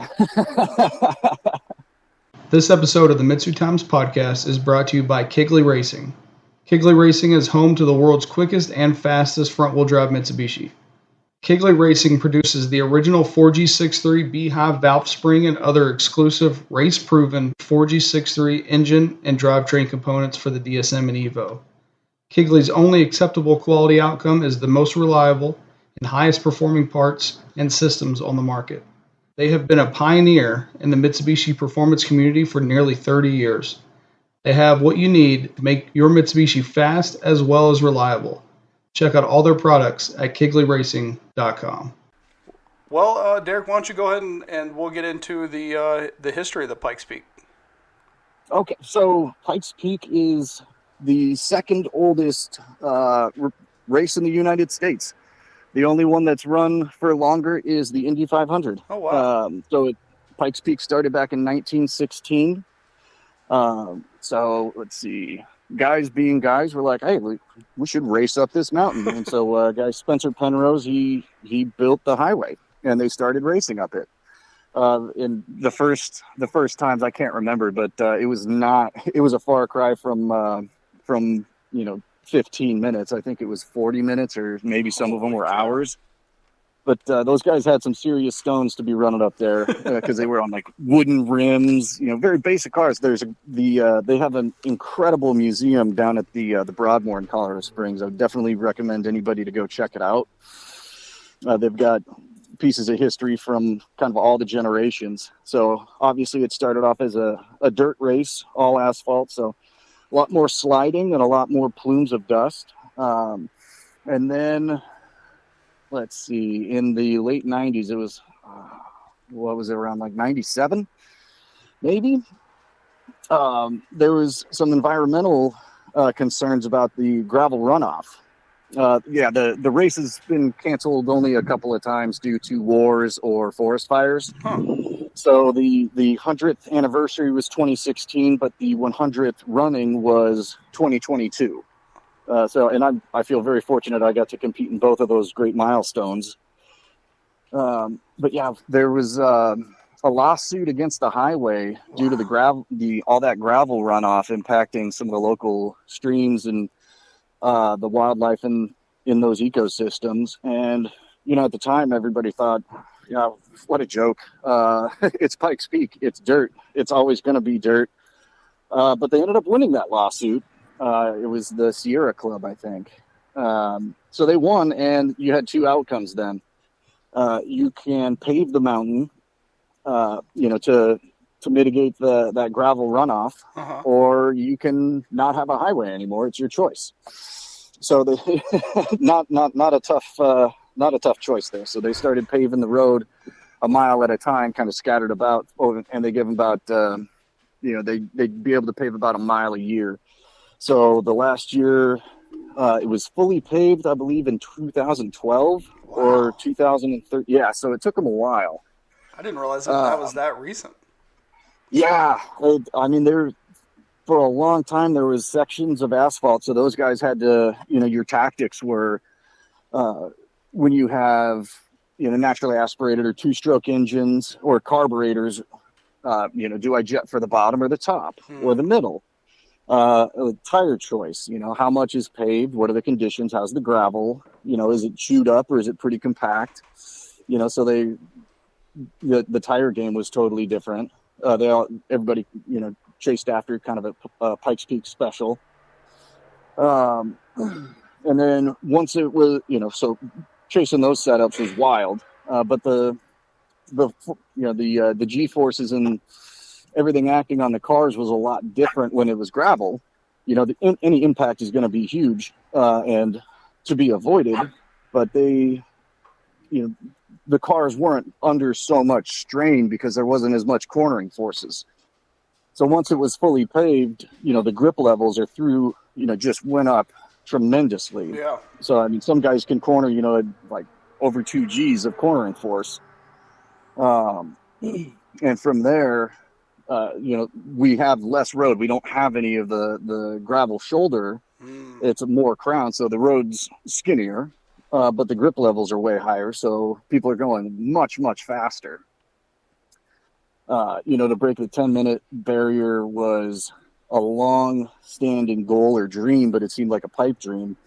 This episode of the MitsuTimes podcast is brought to you by Kigley Racing. Kigley Racing is home to the world's quickest and fastest front-wheel drive Mitsubishi. Kigley Racing produces the original 4G63 Beehive valve spring and other exclusive race-proven 4G63 engine and drivetrain components for the DSM and Evo. Kigley's only acceptable quality outcome is the most reliable and highest performing parts and systems on the market. They have been a pioneer in the Mitsubishi performance community for nearly 30 years. They have what you need to make your Mitsubishi fast as well as reliable. Check out all their products at KigleyRacing.com. Well, Derek, why don't you go ahead and we'll get into the history of the Pikes Peak. Okay, so Pikes Peak is the second oldest race in the United States. The only one that's run for longer is the Indy 500. Oh, wow. Pikes Peak started back in 1916. So let's see. Guys being guys, were like, hey, we should race up this mountain. And so guy Spencer Penrose, he built the highway, and they started racing up it. In the first times, I can't remember, but it was a far cry from 15 minutes. I think it was 40 minutes, or maybe some of them were hours. But those guys had some serious stones to be running up there, because they were on like wooden rims, very basic cars. They have an incredible museum down at the Broadmoor in Colorado Springs. I would definitely recommend anybody to go check it out. They've got pieces of history from kind of all the generations. So obviously it started off as a dirt race, all asphalt. So a lot more sliding and a lot more plumes of dust. And then, let's see, in the late 90s, it was, what was it, around like 97, maybe. There was some environmental concerns about the gravel runoff. The race has been canceled only a couple of times due to wars or forest fires. So the 100th anniversary was 2016, but the 100th running was 2022. And I feel very fortunate I got to compete in both of those great milestones. But yeah, there was a lawsuit against the highway due to all that gravel runoff impacting some of the local streams and the wildlife in those ecosystems. And, at the time, everybody thought, what a joke. It's Pikes Peak. It's dirt. It's always going to be dirt. But they ended up winning that lawsuit. It was the Sierra Club, I think. So they won, and you had two outcomes then. You can pave the mountain, to mitigate that gravel runoff, or you can not have a highway anymore. It's your choice. So not a tough choice there. So they started paving the road a mile at a time, kind of scattered about, and they give them about, they'd be able to pave about a mile a year. So the last year, it was fully paved, I believe, in 2012 or 2013. Yeah, so it took them a while. I didn't realize that was that recent. Yeah, for a long time, there was sections of asphalt, so those guys had to, your tactics were when you have, naturally aspirated or two-stroke engines or carburetors, do I jet for the bottom or the top or the middle? Tire choice, how much is paved? What are the conditions? How's the gravel? Is it chewed up or is it pretty compact? So the tire game was totally different. Everybody, chased after kind of a Pikes Peak special. And then once it was, so chasing those setups was wild. But the G-forces and everything acting on the cars was a lot different when it was gravel. Any impact is going to be huge and to be avoided, but the cars weren't under so much strain because there wasn't as much cornering forces. So once it was fully paved, the grip levels are through, just went up tremendously. Yeah. So, some guys can corner, at like over 2 Gs of cornering force. And from there, we have less road. We don't have any of the gravel shoulder. It's more crown, so the road's skinnier, but the grip levels are way higher, so people are going much, much faster. To break the 10-minute barrier was a long-standing goal or dream, but it seemed like a pipe dream.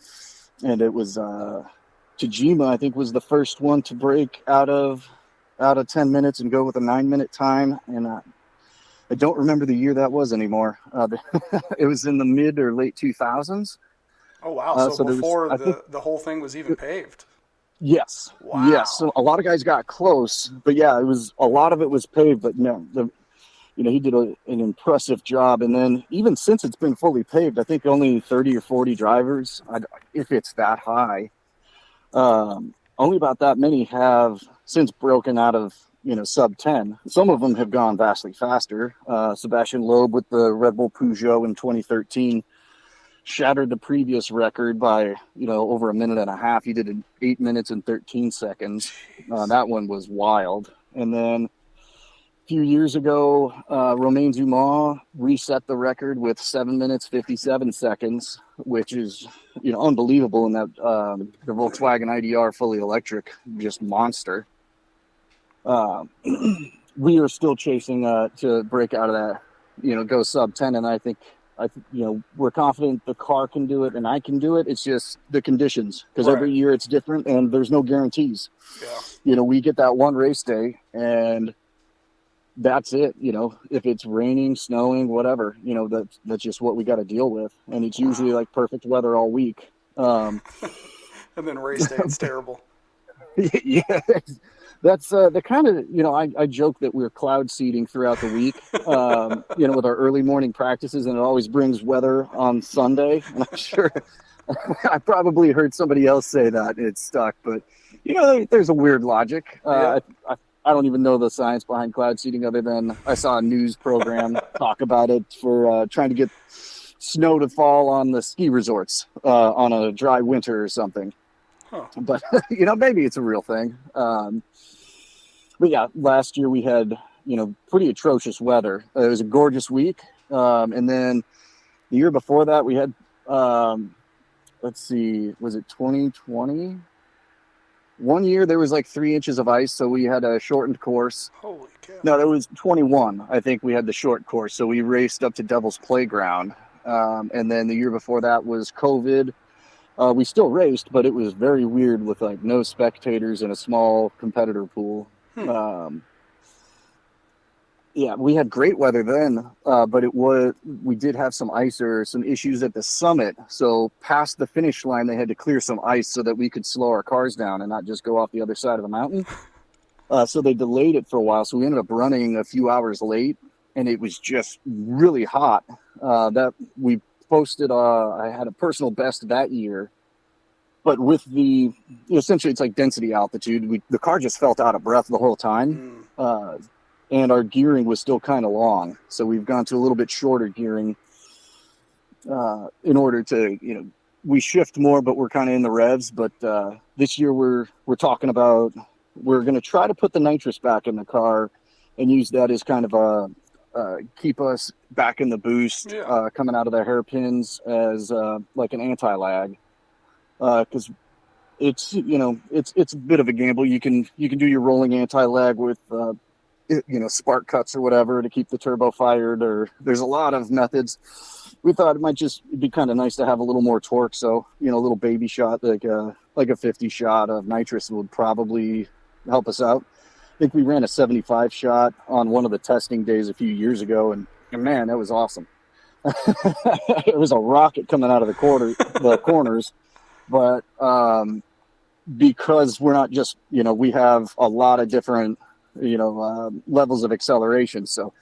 And it was Tajima, I think, was the first one to break out of 10 minutes and go with a 9-minute time. And I don't remember the year that was anymore. It was in the mid or late 2000s. Oh, wow. So before the whole thing was even paved. Yes. Wow. Yes. So a lot of guys got close, but yeah, a lot of it was paved, but no, he did an impressive job. And then even since it's been fully paved, I think only 30 or 40 drivers, if it's that high, only about that many have since broken out of, sub 10. Some of them have gone vastly faster. Sebastian Loeb with the Red Bull Peugeot in 2013 shattered the previous record by, over a minute and a half. He did it in 8 minutes and 13 seconds. That one was wild. And then a few years ago, Romain Dumas reset the record with 7 minutes, 57 seconds, which is, unbelievable in that the Volkswagen IDR fully electric, just monster. We are still chasing to break out of that, go sub 10. And I think, we're confident the car can do it and I can do it. It's just the conditions, because every year it's different and there's no guarantees. Yeah. We get that one race day and that's it. If it's raining, snowing, whatever, that's just what we got to deal with. And it's usually like perfect weather all week. And then race day, it's terrible. Yeah. That's the kind of, I joke that we're cloud seeding throughout the week, with our early morning practices, and it always brings weather on Sunday. And I'm sure I probably heard somebody else say that and it stuck, but there's a weird logic. Yeah. I I don't even know the science behind cloud seeding other than I saw a news program talk about it for trying to get snow to fall on the ski resorts on a dry winter or something. Huh. But, maybe it's a real thing. But yeah, last year we had, pretty atrocious weather. It was a gorgeous week. And then the year before that we had, let's see, was it 2020? One year there was like 3 inches of ice, so we had a shortened course. Holy cow. No, that was 21. I think we had the short course, so we raced up to Devil's Playground. And then the year before that was COVID. We still raced, but it was very weird with like no spectators and a small competitor pool. Yeah, we had great weather then, but we did have some ice or some issues at the summit. So past the finish line, they had to clear some ice so that we could slow our cars down and not just go off the other side of the mountain. So they delayed it for a while. So we ended up running a few hours late, and it was just really hot. That we posted, I had a personal best that year, but with essentially it's like density altitude. The car just felt out of breath the whole time. And our gearing was still kind of long. So we've gone to a little bit shorter gearing in order to, we shift more, but we're kind of in the revs. But this year we're talking about, we're going to try to put the nitrous back in the car and use that as kind of keep us back in the boost, coming out of the hairpins as like an anti-lag. Because it's a bit of a gamble. You can do your rolling anti-lag with spark cuts or whatever to keep the turbo fired, or there's a lot of methods. We thought it might just be kind of nice to have a little more torque. So, a little baby shot, like a 50 shot of nitrous would probably help us out. I think we ran a 75 shot on one of the testing days a few years ago. And man, that was awesome. It was a rocket coming out of the corners, but, because we're not just, we have a lot of different, levels of acceleration. So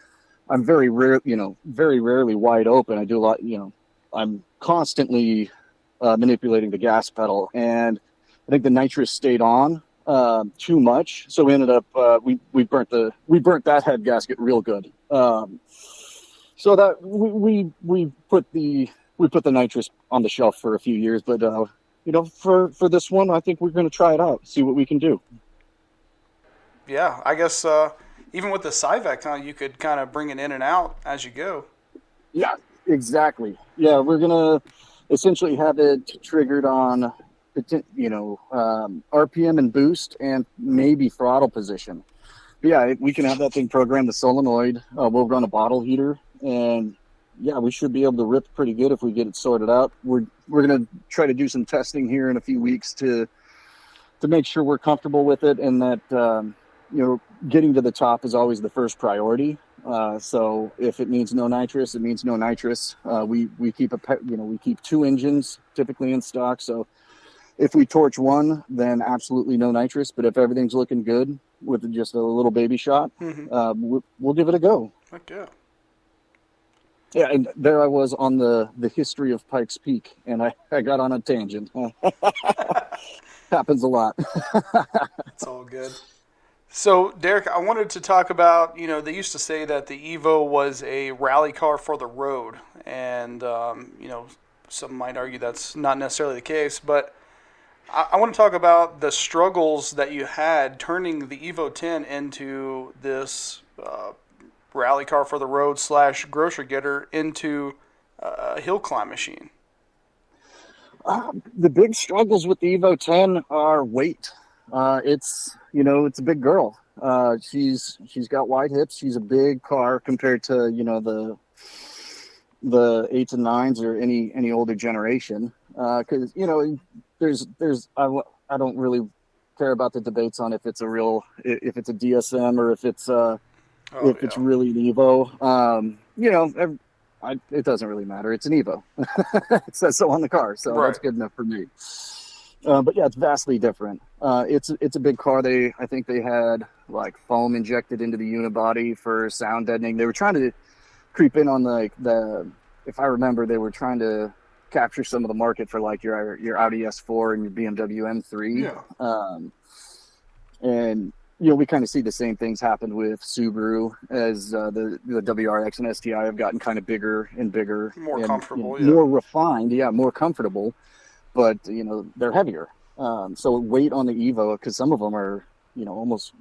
I'm very rarely wide open. I do a lot, I'm constantly manipulating the gas pedal, and I think the nitrous stayed on too much. So we ended up, we burnt that head gasket real good. So that we put the nitrous on the shelf for a few years, but for this one, I think we're going to try it out, see what we can do. Yeah, I guess even with the Cyvec, you could kind of bring it in and out as you go. Yeah, exactly. Yeah, we're going to essentially have it triggered on, RPM and boost and maybe throttle position. But yeah, we can have that thing programmed, the solenoid. We'll run a bottle heater, and yeah, we should be able to rip pretty good if we get it sorted out. We're going to try to do some testing here in a few weeks to make sure we're comfortable with it, and that getting to the top is always the first priority. So if it means no nitrous, it means no nitrous. We keep we keep 2 engines typically in stock. So if we torch one, then absolutely no nitrous. But if everything's looking good with just a little baby shot, we'll give it a go. Heck yeah. Yeah, and there I was on the history of Pikes Peak, and I got on a tangent. Happens a lot. It's all good. So, Derek, I wanted to talk about, they used to say that the Evo was a rally car for the road. And, some might argue that's not necessarily the case. But I want to talk about the struggles that you had turning the Evo 10 into this rally car for the road / grocery getter into a hill climb machine. The big struggles with the Evo 10 are weight. It's a big girl. She's got wide hips. She's a big car compared to, the 8s and 9s or any older generation. Cause I don't really care about the debates on if it's a DSM or if it's really an Evo. It doesn't really matter. It's an Evo. It says so on the car. So That's good enough for me. But yeah, it's vastly different. It's a big car. I think they had like foam injected into the unibody for sound deadening. They were trying to creep in on if I remember, they were trying to capture some of the market for like your Audi S4 and your BMW M3. Yeah. And we kind of see the same things happen with Subaru as the WRX and STI have gotten kind of bigger and bigger, More and, comfortable, more refined, more comfortable, but they're heavier. So weight on the Evo, because some of them are almost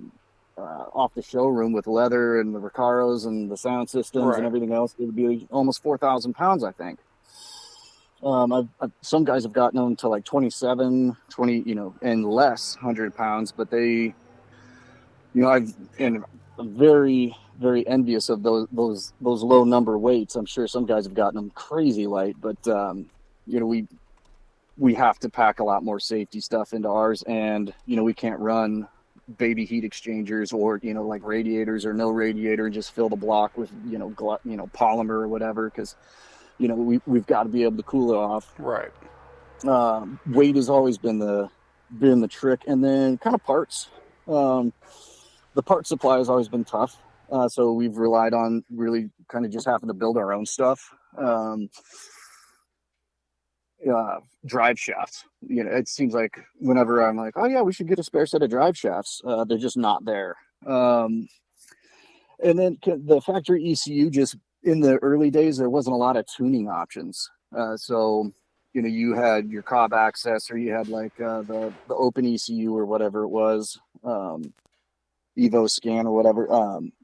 off the showroom with leather and the Recaros and the sound systems and everything else, it would be almost 4,000 pounds, I think. Some guys have gotten them to like 27, 20, and less 100 pounds, but they, I'm very, very envious of those low number weights. I'm sure some guys have gotten them crazy light, but we have to pack a lot more safety stuff into ours, and we can't run baby heat exchangers or like radiators or no radiator and just fill the block with polymer or whatever, because we've got to be able to cool it off. Right. Weight has always been the trick, and then kind of parts. The part supply has always been tough, so we've relied on really kind of just having to build our own stuff. Drive shafts. It seems like whenever I'm like, oh yeah, we should get a spare set of drive shafts, they're just not there. And then the factory ECU, just in the early days, there wasn't a lot of tuning options. So you had your Cobb Access, or you had like the open ECU or whatever it was, Evo Scan or whatever.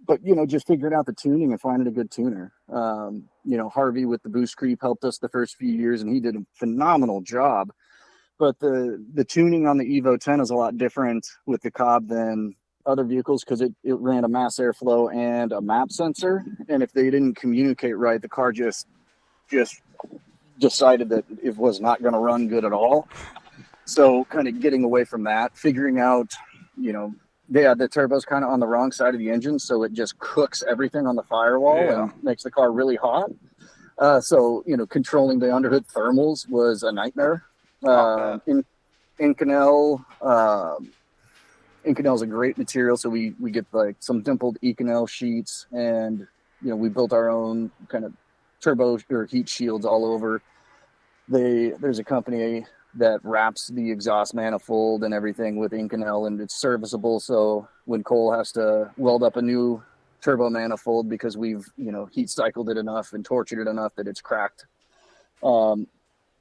But just figuring out the tuning and finding a good tuner. Harvey with the Boost Creep helped us the first few years, and he did a phenomenal job. But the tuning on the Evo 10 is a lot different with the Cobb than other vehicles, because it ran a mass airflow and a map sensor, and if they didn't communicate right, the car just decided that it was not going to run good at all. So kind of getting away from that, figuring out, the turbo's kind of on the wrong side of the engine, so it just cooks everything on the firewall and makes the car really hot. So controlling the underhood thermals was a nightmare. Inconel is a great material, so we get like some dimpled Inconel sheets, and we built our own kind of turbo or heat shields all over. There's a company that wraps the exhaust manifold and everything with Inconel, and it's serviceable. So when Cole has to weld up a new turbo manifold because we've heat cycled it enough and tortured it enough that it's cracked,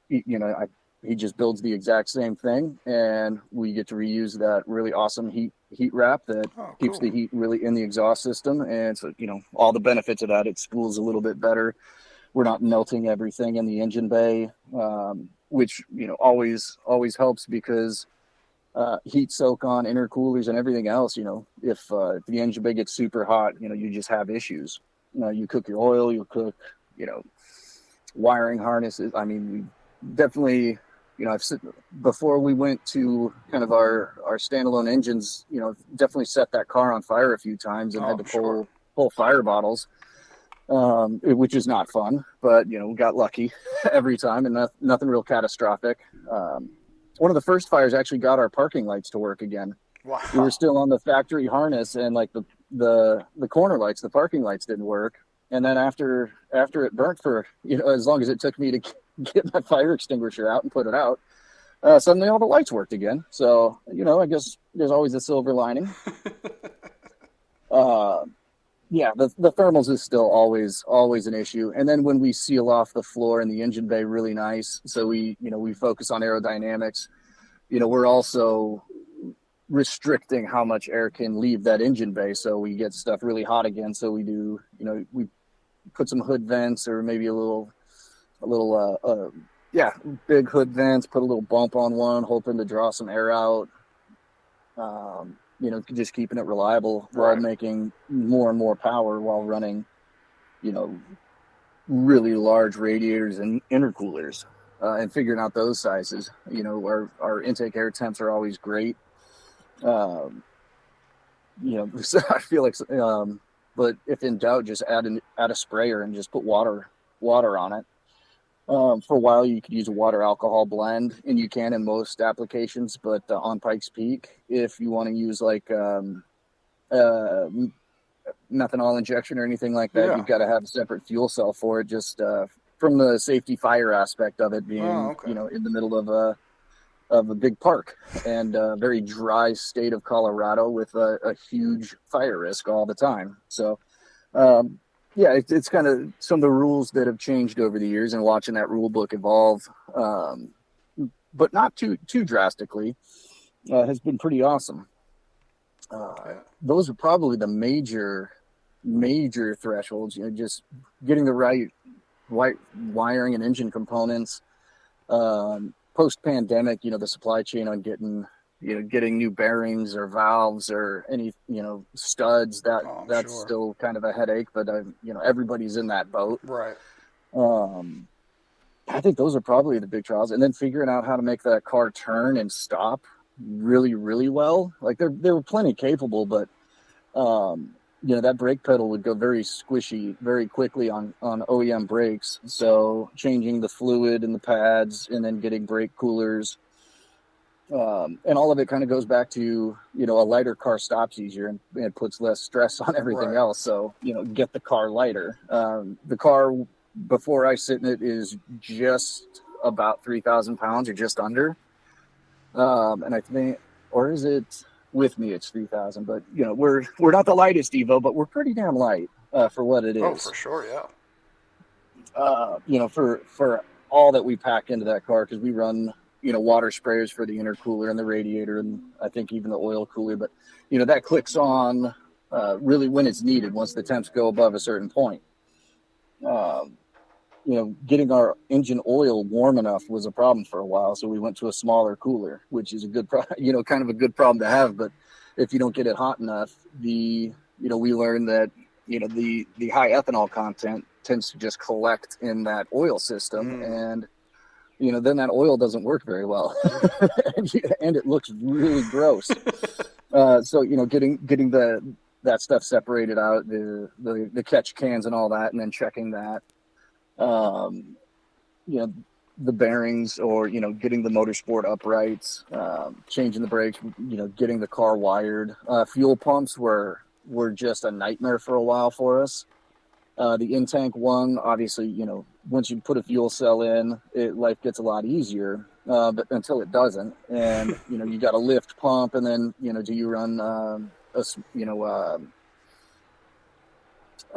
he just builds the exact same thing, and we get to reuse that really awesome heat wrap that keeps the heat really in the exhaust system. And so all the benefits of that, it spools a little bit better. We're not melting everything in the engine bay, which always helps, because heat soak on intercoolers and everything else. If the engine bay gets super hot, you just have issues. You cook your oil, you cook wiring harnesses. I mean, we definitely, before we went to kind of our standalone engines, definitely set that car on fire a few times and had to pull fire bottles. Which is not fun, but we got lucky every time, and nothing real catastrophic. One of the first fires actually got our parking lights to work again. Wow. We were still on the factory harness, and like the corner lights, the parking lights didn't work. And then after it burnt for as long as it took me to get my fire extinguisher out and put it out, suddenly all the lights worked again. So I guess there's always a silver lining. Yeah, the thermals is still always an issue. And then when we seal off the floor in the engine bay really nice, so we focus on aerodynamics, we're also restricting how much air can leave that engine bay, so we get stuff really hot again. So we do, we put some hood vents, or maybe a little big hood vents, put a little bump on one, hoping to draw some air out. Just keeping it reliable while making more and more power while running, really large radiators and intercoolers, and figuring out those sizes. Our intake air temps are always great. So I feel like, but if in doubt, just add a sprayer and just put water on it. For a while, you could use a water alcohol blend, and you can in most applications, but on Pikes Peak, if you want to use like methanol injection or anything like that, you've got to have a separate fuel cell for it, just from the safety fire aspect of it being, in the middle of of a big park and a very dry state of Colorado with a huge fire risk all the time. So, yeah, it's kind of some of the rules that have changed over the years and watching that rule book evolve, but not too drastically, has been pretty awesome. Those are probably the major thresholds, just getting the right wiring and engine components. Post-pandemic, the supply chain on getting new bearings or valves or any, studs, that's sure. Still kind of a headache, but everybody's in that boat. Right. I think those are probably the big trials, and then figuring out how to make that car turn and stop really, really well. Like they were plenty capable, but that brake pedal would go very squishy very quickly on OEM brakes. So changing the fluid in the pads and then getting brake coolers. And all of it kind of goes back to, a lighter car stops easier and it puts less stress on everything else. So, get the car lighter. The car before I sit in it is just about 3,000 pounds or just under. And I think, or is it with me? It's 3,000, but we're not the lightest Evo, but we're pretty damn light, for what it is. Oh, for sure. Yeah. For all that we pack into that car, cause we run, water sprayers for the intercooler and the radiator, and I think even the oil cooler. But, that clicks on really when it's needed, once the temps go above a certain point. Getting our engine oil warm enough was a problem for a while. So we went to a smaller cooler, which is a good, kind of a good problem to have. But if you don't get it hot enough, we learned that, the high ethanol content tends to just collect in that oil system. And, then that oil doesn't work very well and it looks really gross. So, getting that stuff separated out, the catch cans and all that, and then checking that, the bearings or, getting the motorsport uprights, changing the brakes, getting the car wired. Fuel pumps were just a nightmare for a while for us. The in-tank one, obviously, once you put a fuel cell in, life gets a lot easier, but until it doesn't. And, you got a lift pump, and then, do you run,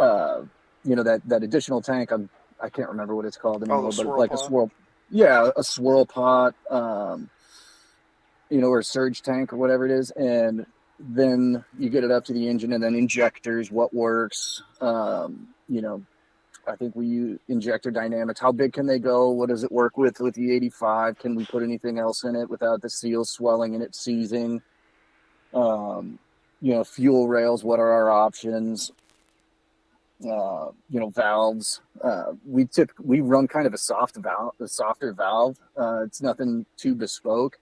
that additional tank? I can't remember what it's called anymore, but like pot. A swirl pot, or a surge tank or whatever it is. And then you get it up to the engine, and then injectors, what works, I think we use injector dynamics. How big can they go? What does it work with the 85? Can we put anything else in it without the seal swelling and it seizing? Fuel rails, what are our options? Valves. We run kind of a softer valve. It's nothing too bespoke,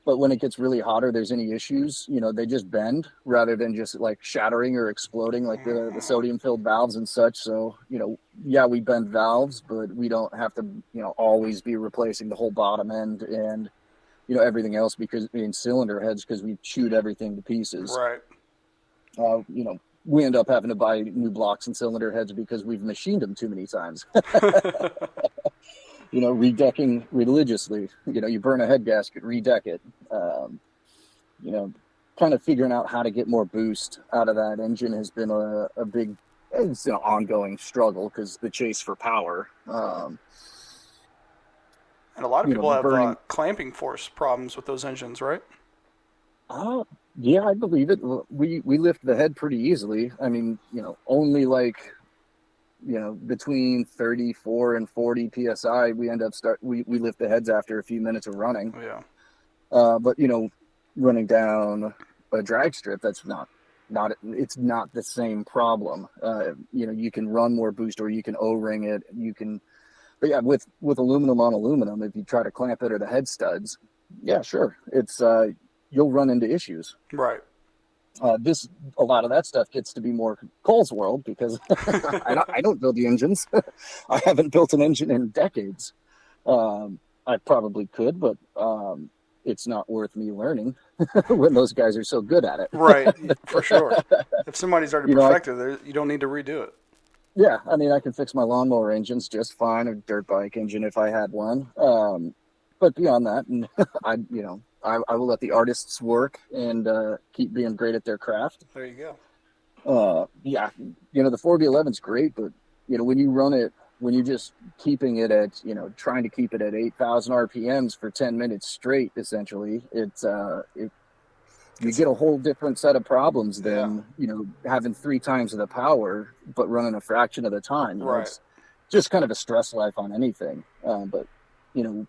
but when it gets really hot or there's any issues, they just bend rather than just like shattering or exploding like the sodium filled valves and such. So, we bend valves, but we don't have to, always be replacing the whole bottom end and, everything else because in cylinder heads, because we chewed everything to pieces. Right. We end up having to buy new blocks and cylinder heads because we've machined them too many times. Redecking religiously. You burn a head gasket, redeck it. Kind of figuring out how to get more boost out of that engine has been it's an ongoing struggle because the chase for power. And a lot of people have clamping force problems with those engines, right? Yeah, I believe it. We lift the head pretty easily. I mean, only between 34 and 40 PSI, we end up we lift the heads after a few minutes of running. Yeah. But running down a drag strip, that's it's not the same problem. You can run more boost or you can O-ring it. But yeah, with aluminum on aluminum, if you try to clamp it or the head studs, yeah, sure. It's, you'll run into issues. Right. A lot of that stuff gets to be more Cole's world because I don't build the engines. I haven't built an engine in decades. I probably could, but it's not worth me learning when those guys are so good at it. Right, for sure. If somebody's already perfected, you don't need to redo it. Yeah, I mean, I can fix my lawnmower engines just fine, or dirt bike engine if I had one. but beyond that, and I will let the artists work and keep being great at their craft. There you go. Yeah, the 4B11 is great, but when you run it, when you're just keeping it at, trying to keep it at 8,000 RPMs for 10 minutes straight, essentially, you get a whole different set of problems than, having 3 times the power, but running a fraction of the time. Right. It's just kind of a stress life on anything. But, you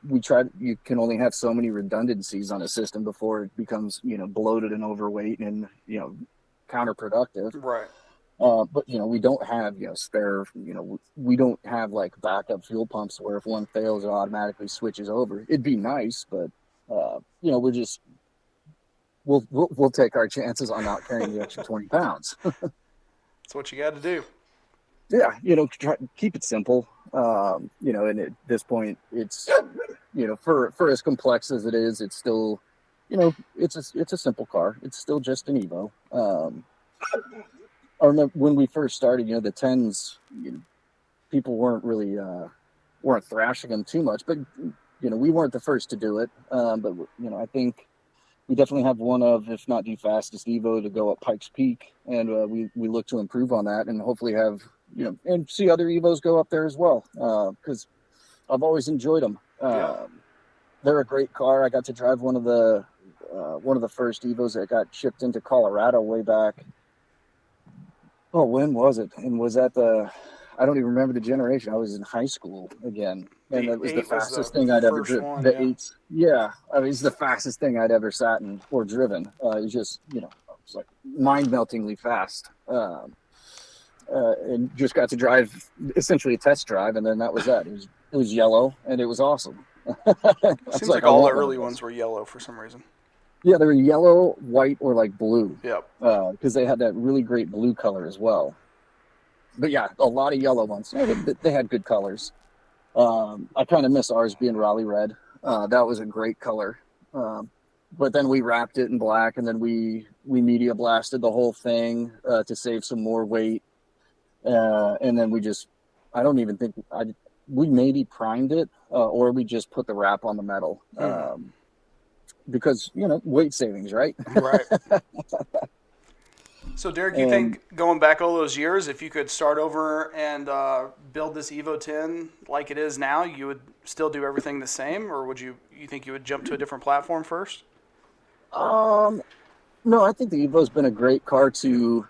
can only have so many redundancies on a system before it becomes, bloated and overweight and, counterproductive. Right. But we don't have spare. We don't have like backup fuel pumps where if one fails, it automatically switches over. It'd be nice, but we'll take our chances on not carrying the extra 20 pounds. That's what you got to do. Yeah, keep it simple. And at this point, it's for as complex as it is, it's still it's a simple car. It's still just an Evo. I remember when we first started, the 10s, people weren't really weren't thrashing them too much, but we weren't the first to do it. But I think we definitely have one of, if not the fastest Evo to go up Pikes Peak, and we look to improve on that, and hopefully have and see other Evos go up there as well, because I've always enjoyed them. They're a great car. I got to drive one of the first Evos that got shipped into Colorado way back. Oh, when was it? And was that I don't even remember the generation. I was in high school again. And it was the fastest thing I'd ever driven. The 8. Yeah. I mean, it's the fastest thing I'd ever sat in or driven. It was just, it was like mind-meltingly fast. And just got to drive essentially a test drive, and then that was that. It was yellow, and it was awesome. Seems like all the early ones were yellow for some reason. Yeah, they were yellow, white, or like blue. Yep. Because they had that really great blue color as well. But yeah, a lot of yellow ones. They had good colors. I kind of miss ours being Raleigh red. That was a great color. But then we wrapped it in black, and then we media blasted the whole thing to save some more weight. And then I don't even think we maybe primed it, or we just put the wrap on the metal. Because, weight savings, right? Right. So, Derek, you think going back all those years, if you could start over and build this Evo 10 like it is now, you would still do everything the same, or would you think you would jump to a different platform first? No, I think the Evo's been a great car to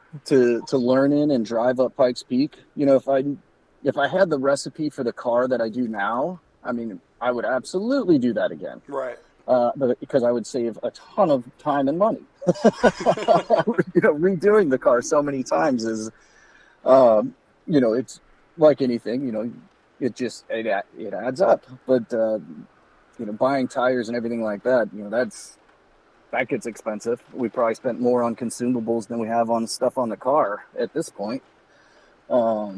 learn in and drive up Pikes Peak. If I had the recipe for the car that I do now, I mean, I would absolutely do that again. Right. But because I would save a ton of time and money. Redoing the car so many times is, it's like anything, it adds up. But, buying tires and everything like that, that gets expensive. We probably spent more on consumables than we have on stuff on the car at this point. I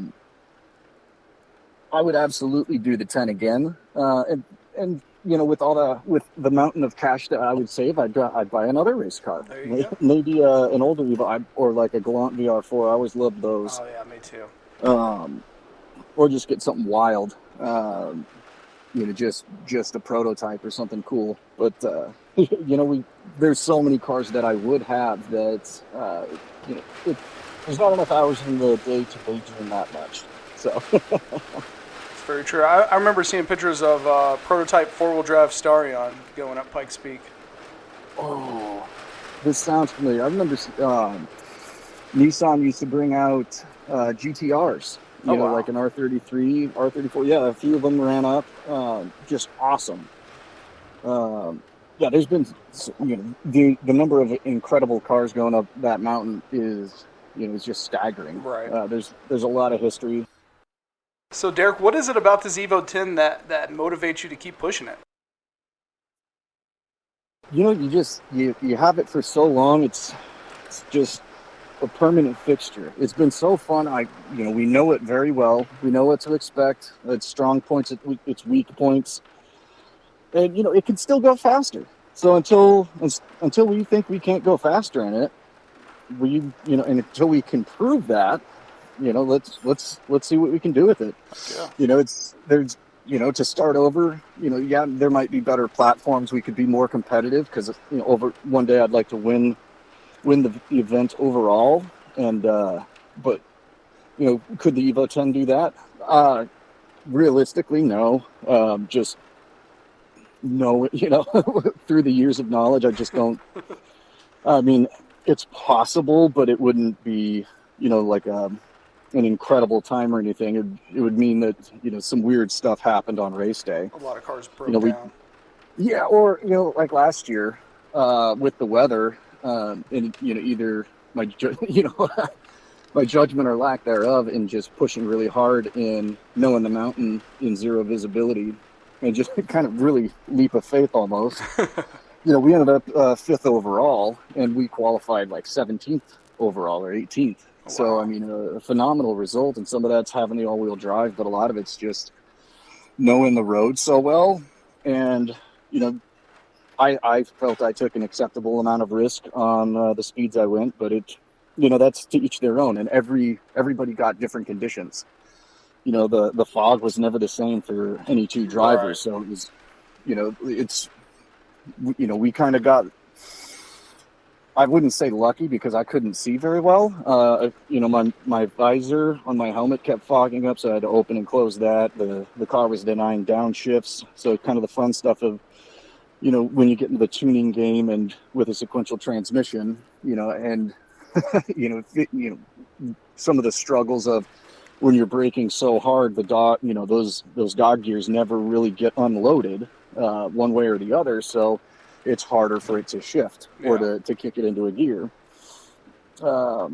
would absolutely do the 10 again. And with the mountain of cash that I would save, I'd buy another race car. There you go. Maybe an older Evo or like a Galant VR4. I always loved those. Oh yeah, me too. Or just get something wild. Just a prototype or something cool. But there's so many cars that I would have that there's not enough hours in the day to be doing that much. So. It's very true. I remember seeing pictures of prototype 4-wheel drive Starion going up Pikes Peak. Oh, this sounds familiar. I remember Nissan used to bring out GTRs, wow. like an R33, R34. Yeah, a few of them ran up. Just awesome. There's been, the number of incredible cars going up that mountain is just staggering. Right. There's a lot of history. So, Derek, what is it about this Evo 10 that motivates you to keep pushing it? You have it for so long. It's just a permanent fixture. It's been so fun. We know it very well. We know what to expect. Its strong points, its weak points, and it can still go faster. So until we think we can't go faster in it, and until we can prove that, let's see what we can do with it. Yeah. to start over, yeah, there might be better platforms. We could be more competitive because, over one day I'd like to win the event overall. And, but, could the Evo 10 do that? Realistically, no. Just no, through the years of knowledge, I just don't. I mean, it's possible, but it wouldn't be, like an incredible time or anything. It would mean that, some weird stuff happened on race day. A lot of cars broke down. Yeah, or, like last year with the weather, and, either my, my judgment or lack thereof in just pushing really hard in knowing the mountain in zero visibility and just kind of really leap of faith almost. We ended up 5th overall, and we qualified like 17th overall or 18th. Oh, wow. So, I mean, a phenomenal result, and some of that's having the all-wheel drive, but a lot of it's just knowing the road so well. And, I felt I took an acceptable amount of risk on the speeds I went, but that's to each their own, and everybody got different conditions. The fog was never the same for any two drivers, right. So it was, we kind of got, I wouldn't say lucky because I couldn't see very well. My visor on my helmet kept fogging up, so I had to open and close that. The car was denying downshifts, so kind of the fun stuff of, when you get into the tuning game and with a sequential transmission, and some of the struggles of when you're braking so hard, the dog, those dog gears never really get unloaded one way or the other. So it's harder for it to shift or to kick it into a gear. All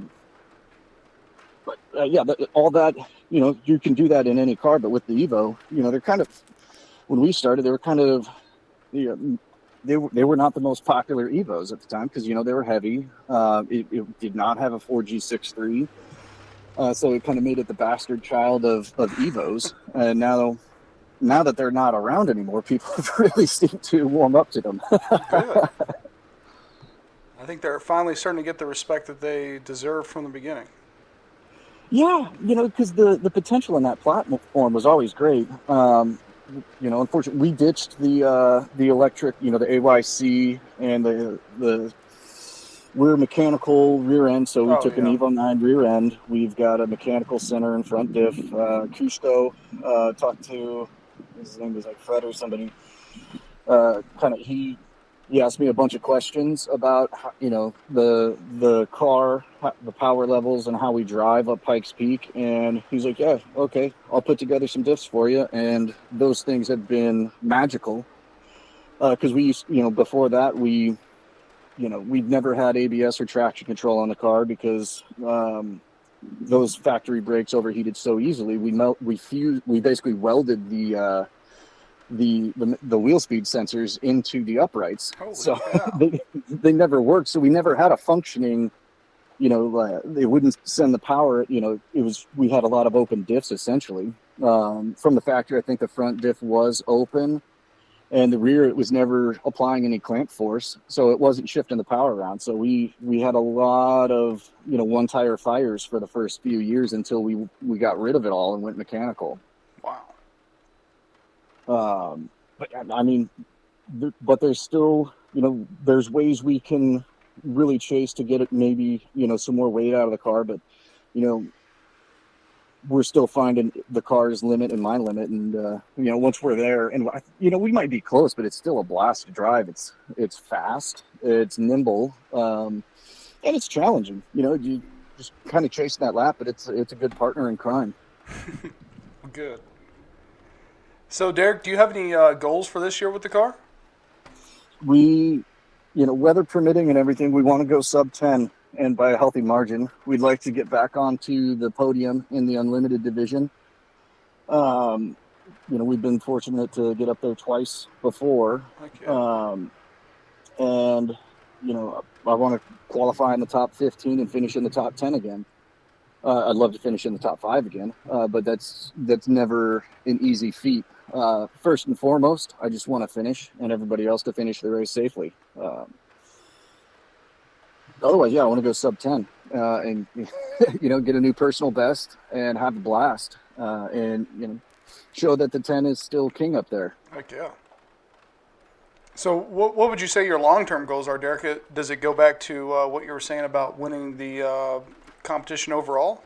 that, you can do that in any car, but with the Evo, they're kind of, when we started, they were kind of, they were not the most popular Evos at the time because, they were heavy. It did not have a 4G63. So it kind of made it the bastard child of Evos. And now that they're not around anymore, people really seem to warm up to them. Good. I think they're finally starting to get the respect that they deserve from the beginning. Yeah, because the potential in that platform was always great. Unfortunately, we ditched the electric, the AYC and the rear mechanical rear end. So we took an Evo 9 rear end. We've got a mechanical center and front diff. Kusto talked to, his name was like Fred or somebody. He asked me a bunch of questions about, the car, the power levels, and how we drive up Pikes Peak. And he's like, yeah, okay, I'll put together some diffs for you. And those things have been magical. Because we used, before that, we'd never had ABS or traction control on the car because those factory brakes overheated so easily. We basically welded the wheel speed sensors into the uprights. So they never worked. So we never had a functioning, they wouldn't send the power, we had a lot of open diffs essentially. From the factory, I think the front diff was open and the rear, it was never applying any clamp force. So it wasn't shifting the power around. So we had a lot of, one tire fires for the first few years until we got rid of it all and went mechanical. Wow. But there's still, there's ways we can really chase to get it maybe, some more weight out of the car, but, we're still finding the car's limit and my limit. And, once we're there and, we might be close, but it's still a blast to drive. It's fast, it's nimble, and it's challenging, you just kind of chasing that lap, but it's a good partner in crime. Good. So, Derek, do you have any goals for this year with the car? We, weather permitting and everything, we want to go sub 10, and by a healthy margin. We'd like to get back onto the podium in the unlimited division. We've been fortunate to get up there twice before. Okay. And, I want to qualify in the top 15 and finish in the top 10 again. I'd love to finish in the top 5 again, but that's never an easy feat. First and foremost, I just want to finish and everybody else to finish the race safely. Otherwise, I want to go sub 10 and, get a new personal best and have a blast. And, show that the 10 is still king up there. Heck yeah. So what would you say your long-term goals are, Derek? Does it go back to what you were saying about winning the competition overall?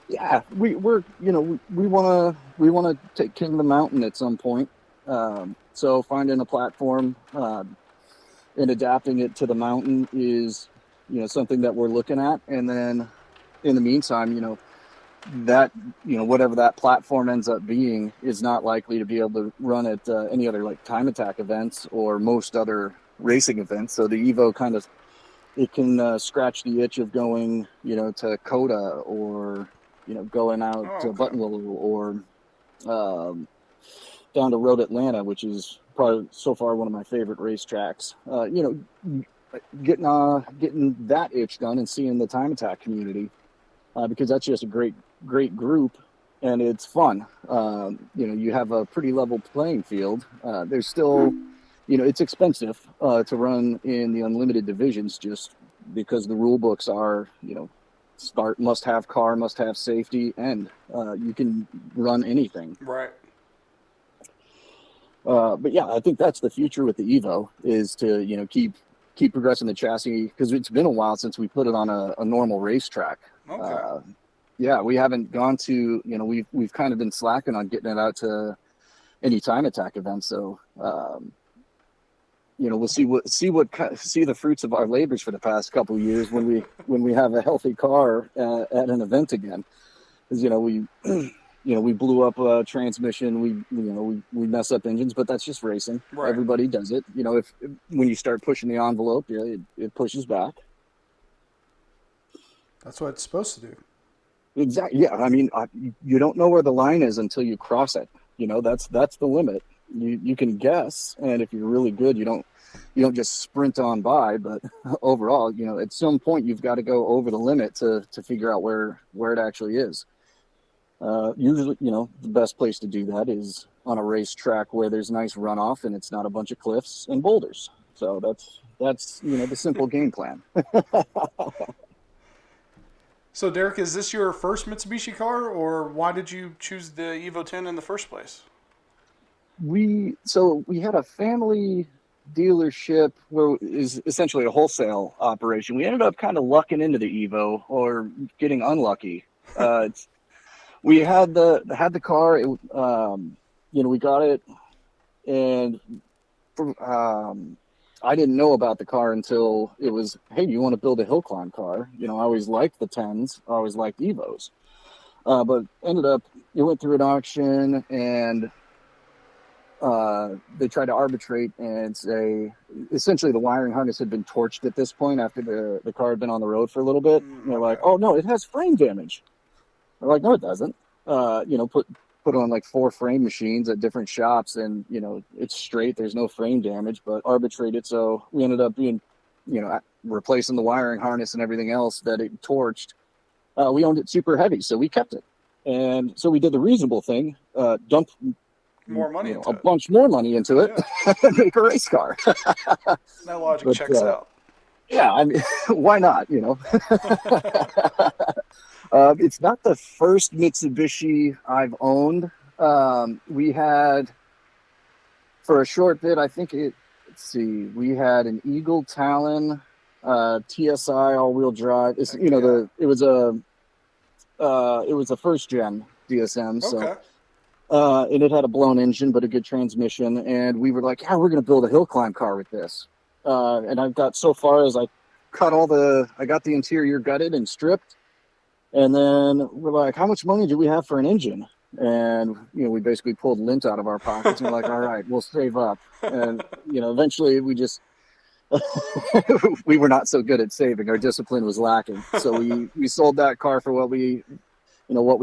Yeah, we want to take King of the Mountain at some point. So finding a platform and adapting it to the mountain is, something that we're looking at. And then in the meantime, that, whatever that platform ends up being is not likely to be able to run at any other like time attack events or most other racing events. So the Evo it can scratch the itch of going, to Coda or, going out to Buttonwillow or down to Road Atlanta, which is probably so far one of my favorite racetracks. Getting that itch done and seeing the time attack community, because that's just a great group and it's fun. You have a pretty level playing field. There's still, it's expensive to run in the unlimited divisions just because the rule books are, start, must have car, must have safety, and you can run anything. Right. But yeah, I think that's the future with the Evo is to, keep progressing the chassis, because it's been a while since we put it on a normal racetrack. Okay. Yeah, we haven't gone to, we've kind of been slacking on getting it out to any time attack events. So, we'll see the fruits of our labors for the past couple of years when we have a healthy car at an event again. Because, we blew up a transmission, we mess up engines, but that's just racing. Right. Everybody does it. If when you start pushing the envelope, it pushes back. That's what it's supposed to do. Exactly. Yeah. I mean, you don't know where the line is until you cross it. That's the limit. You can guess, and if you're really good, you don't just sprint on by. But overall, at some point you've got to go over the limit to figure out where it actually is. Usually, the best place to do that is on a racetrack where there's nice runoff and it's not a bunch of cliffs and boulders. So that's the simple game plan. So, Derek, is this your first Mitsubishi car, or why did you choose the Evo 10 in the first place? We had a family dealership where it is essentially a wholesale operation. We ended up kind of lucking into the Evo or getting unlucky. We had the car. We got it, and I didn't know about the car until it was, hey, do you want to build a hill climb car? I always liked the 10s. I always liked Evos. But ended up, it went through an auction, and they tried to arbitrate and say, essentially the wiring harness had been torched at this point after the car had been on the road for a little bit. And they're like, oh, no, it has frame damage. They're like, no, it doesn't. Put on like 4 frame machines at different shops, and it's straight, there's no frame damage, but arbitrated. So we ended up being replacing the wiring harness and everything else that it torched. We owned it super heavy, so we kept it, and so we did the reasonable thing, dump more money into a bunch more money into it. And make a race car. That logic checks out. Yeah, I mean, why not? It's not the first Mitsubishi I've owned. We had, for a short bit, I think we had an Eagle Talon, TSI all-wheel drive. It was a first gen DSM. Okay. So, and it had a blown engine, but a good transmission. And we were like, yeah, we're going to build a hill climb car with this. And I got so far as I got the interior gutted and stripped. And then we're like, how much money do we have for an engine? And, we basically pulled lint out of our pockets and we're like, all right, we'll save up. And, eventually we just, we were not so good at saving. Our discipline was lacking. So we sold that car for what we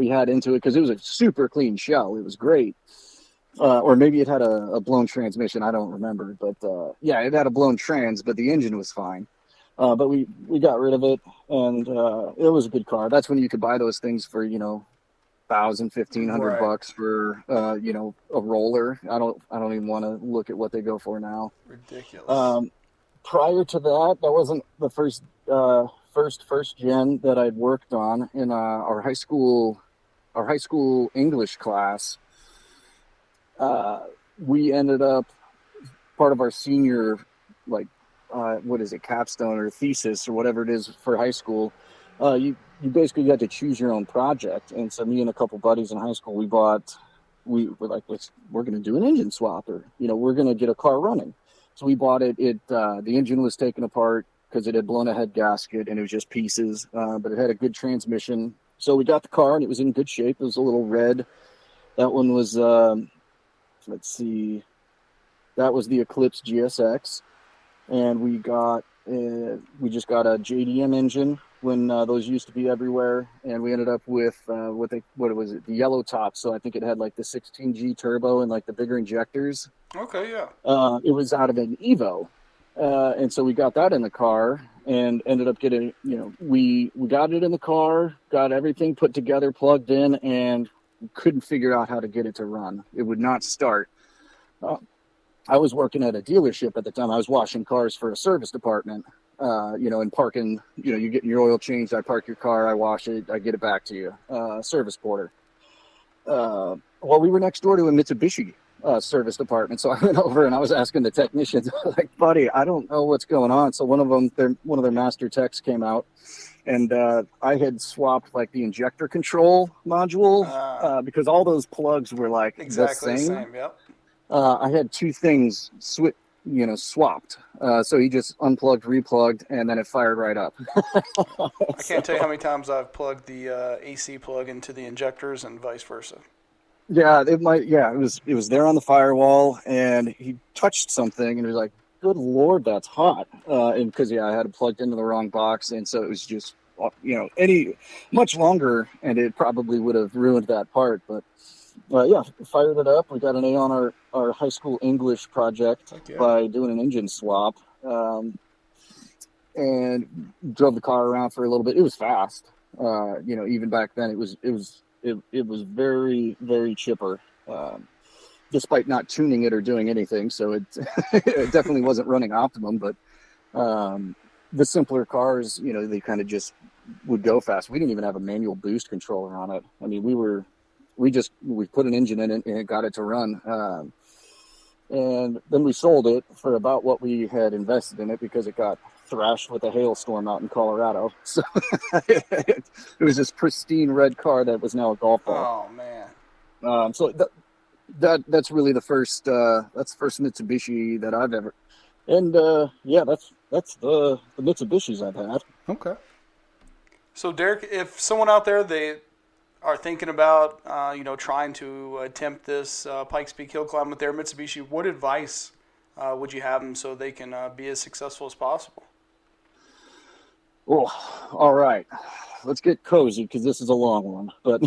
had into it, because it was a super clean shell. It was great. Or maybe it had a blown transmission. I don't remember. But, it had a blown trans, but the engine was fine. But we got rid of it, and it was a good car. That's when you could buy those things for, $1,000, $1,500 bucks for, a roller. I don't even want to look at what they go for now. Ridiculous. Prior to that wasn't the first gen that I'd worked on in our high school English class. we ended up, part of our senior, like, what is it, capstone or thesis or whatever it is for high school, you basically got to choose your own project. And so me and a couple buddies in high school, we were like, we're going to do an engine swap, or, we're going to get a car running. So we bought it. The engine was taken apart because it had blown a head gasket and it was just pieces, but it had a good transmission. So we got the car and it was in good shape. It was a little red. That one was, let's see, that was the Eclipse GSX. And we just got a JDM engine when those used to be everywhere. And we ended up with, the yellow top. So I think it had like the 16G turbo and like the bigger injectors. Okay, yeah. It was out of an Evo. And so we got that in the car and ended up getting, we got it in the car, got everything put together, plugged in, and couldn't figure out how to get it to run. It would not start. I was working at a dealership at the time. I was washing cars for a service department, and parking, you get your oil changed. I park your car, I wash it, I get it back to you, service porter. Well, we were next door to a Mitsubishi service department. So I went over and I was asking the technicians, like, buddy, I don't know what's going on. So one of their master techs came out, and I had swapped like the injector control module because all those plugs were like exactly the same. Yep. I had two things swapped. So he just unplugged, replugged, and then it fired right up. I can't tell you how many times I've plugged the AC plug into the injectors and vice versa. Yeah, it was there on the firewall, and he touched something, and he was like, good Lord, that's hot. And because, I had it plugged into the wrong box, and so it was just, much longer, and it probably would have ruined that part. But, fired it up. We got an A on our high school English project by doing an engine swap, and drove the car around for a little bit. It was fast. Even back then, it was very, very chipper, despite not tuning it or doing anything. So it definitely wasn't running optimum, but the simpler cars, they kind of just would go fast. We didn't even have a manual boost controller on it. I mean, we put an engine in it and it got it to run. And then we sold it for about what we had invested in it because it got thrashed with a hailstorm out in Colorado. So it was this pristine red car that was now a golf ball. Oh man. So that's really the first Mitsubishi that I've ever, and that's the Mitsubishis I've had. Okay. So Derek, if someone out there, they are thinking about trying to attempt this Pikes Peak Hill Climb with their Mitsubishi, what advice would you have them so they can be as successful as possible? Oh, all right. Let's get cozy because this is a long one. But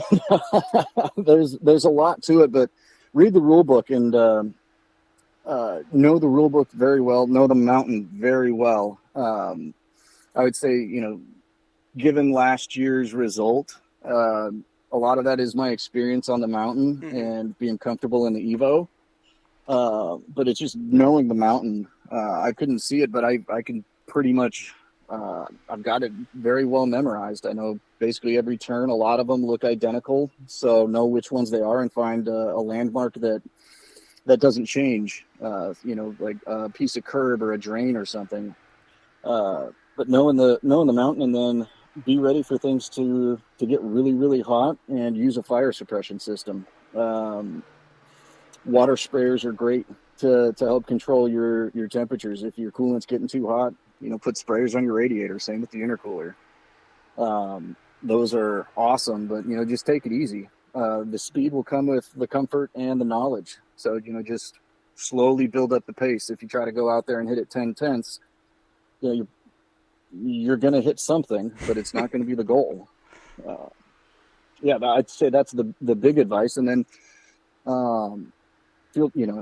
there's a lot to it. But read the rule book and know the rule book very well. Know the mountain very well. I would say, given last year's result, a lot of that is my experience on the mountain and being comfortable in the Evo. But it's just knowing the mountain. I couldn't see it, but I can pretty much. I've got it very well memorized. I know basically every turn. A lot of them look identical, so know which ones they are and find a landmark that doesn't change. Like a piece of curb or a drain or something. But knowing the mountain, and then be ready for things to get really, really hot and use a fire suppression system. Water sprayers are great to help control your temperatures. If your coolant's getting too hot, put sprayers on your radiator. Same with the intercooler. Those are awesome, but, just take it easy. The speed will come with the comfort and the knowledge. So, just slowly build up the pace. If you try to go out there and hit it 10 tenths, you're going to hit something, but it's not going to be the goal. I'd say that's the big advice. And then,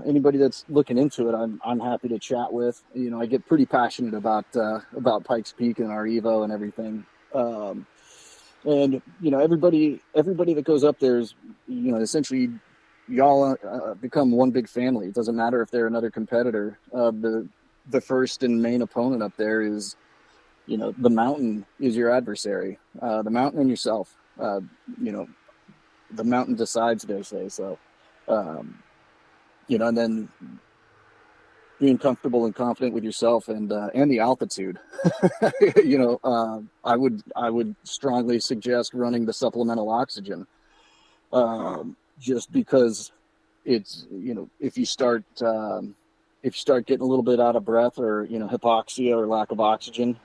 anybody that's looking into it, I'm happy to chat with. I get pretty passionate about Pikes Peak and our Evo and everything. And everybody that goes up there is, essentially y'all become one big family. It doesn't matter if they're another competitor. The first and main opponent up there is, the mountain is your adversary. The mountain and yourself. The mountain decides, they say. So, and then being comfortable and confident with yourself and the altitude. I would strongly suggest running the supplemental oxygen, just because it's, if you start getting a little bit out of breath or, hypoxia or lack of oxygen,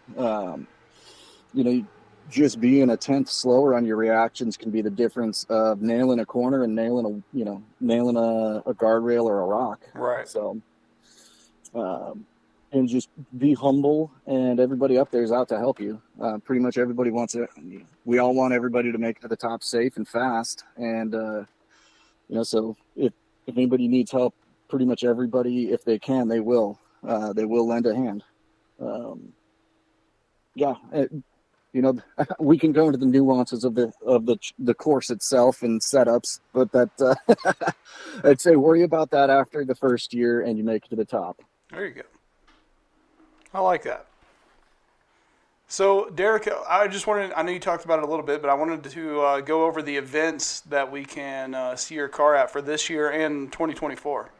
just being a tenth slower on your reactions can be the difference of nailing a corner and nailing a guardrail or a rock. Right. So, and just be humble, and everybody up there is out to help you. Pretty much everybody wants it. We all want everybody to make it to the top safe and fast. And, so if anybody needs help, pretty much everybody, if they can, they will lend a hand. We can go into the nuances of the course itself and setups, but that I'd say worry about that after the first year and you make it to the top. There you go. I like that. So, Derek, I know you talked about it a little bit, but I wanted to go over the events that we can see your car at for this year and 2024.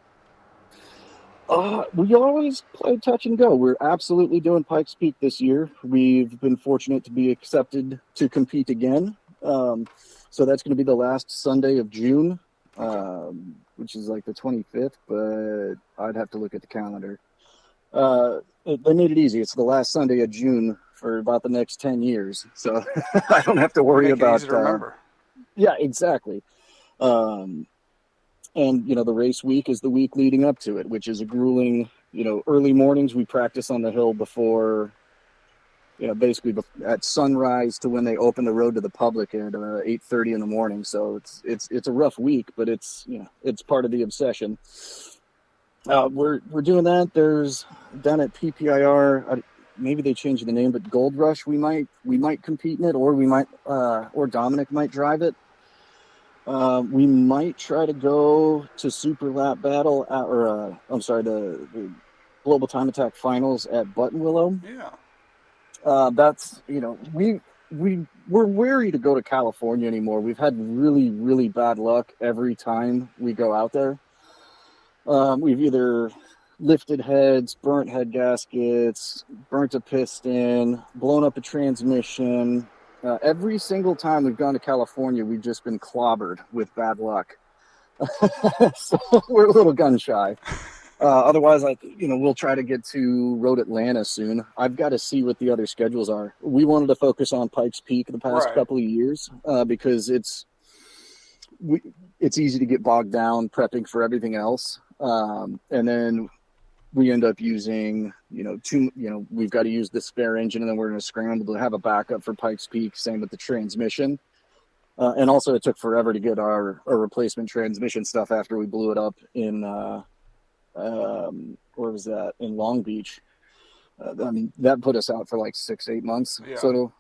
We always play touch and go. We're absolutely doing Pikes Peak this year. We've been fortunate to be accepted to compete again. So that's going to be the last Sunday of June, which is like the 25th, but I'd have to look at the calendar. They made it easy. It's the last Sunday of June for about the next 10 years. So I don't have to worry about easy to remember. Yeah, exactly. And, the race week is the week leading up to it, which is a grueling, early mornings. We practice on the hill before, basically at sunrise to when they open the road to the public at 8:30 in the morning. So it's a rough week, but it's part of the obsession. We're doing that. There's down at PPIR, maybe they changed the name, but Gold Rush, we might compete in it, or we might, or Dominic might drive it. We might try to go to Super Lap Battle, the Global Time Attack Finals at Buttonwillow. Yeah. That's, we're wary to go to California anymore. We've had really, really bad luck every time we go out there. We've either lifted heads, burnt head gaskets, burnt a piston, blown up a transmission. Every single time we've gone to California, we've just been clobbered with bad luck. So we're a little gun shy. Otherwise, we'll try to get to Road Atlanta soon. I've got to see what the other schedules are. We wanted to focus on Pikes Peak the past couple of years because it's easy to get bogged down prepping for everything else. And then we end up using, we've got to use the spare engine, and then we're going to scramble to have a backup for Pikes Peak. Same with the transmission. And also it took forever to get our replacement transmission stuff after we blew it up in, where was that? In Long Beach. That put us out for like 6-8 months. Yeah. So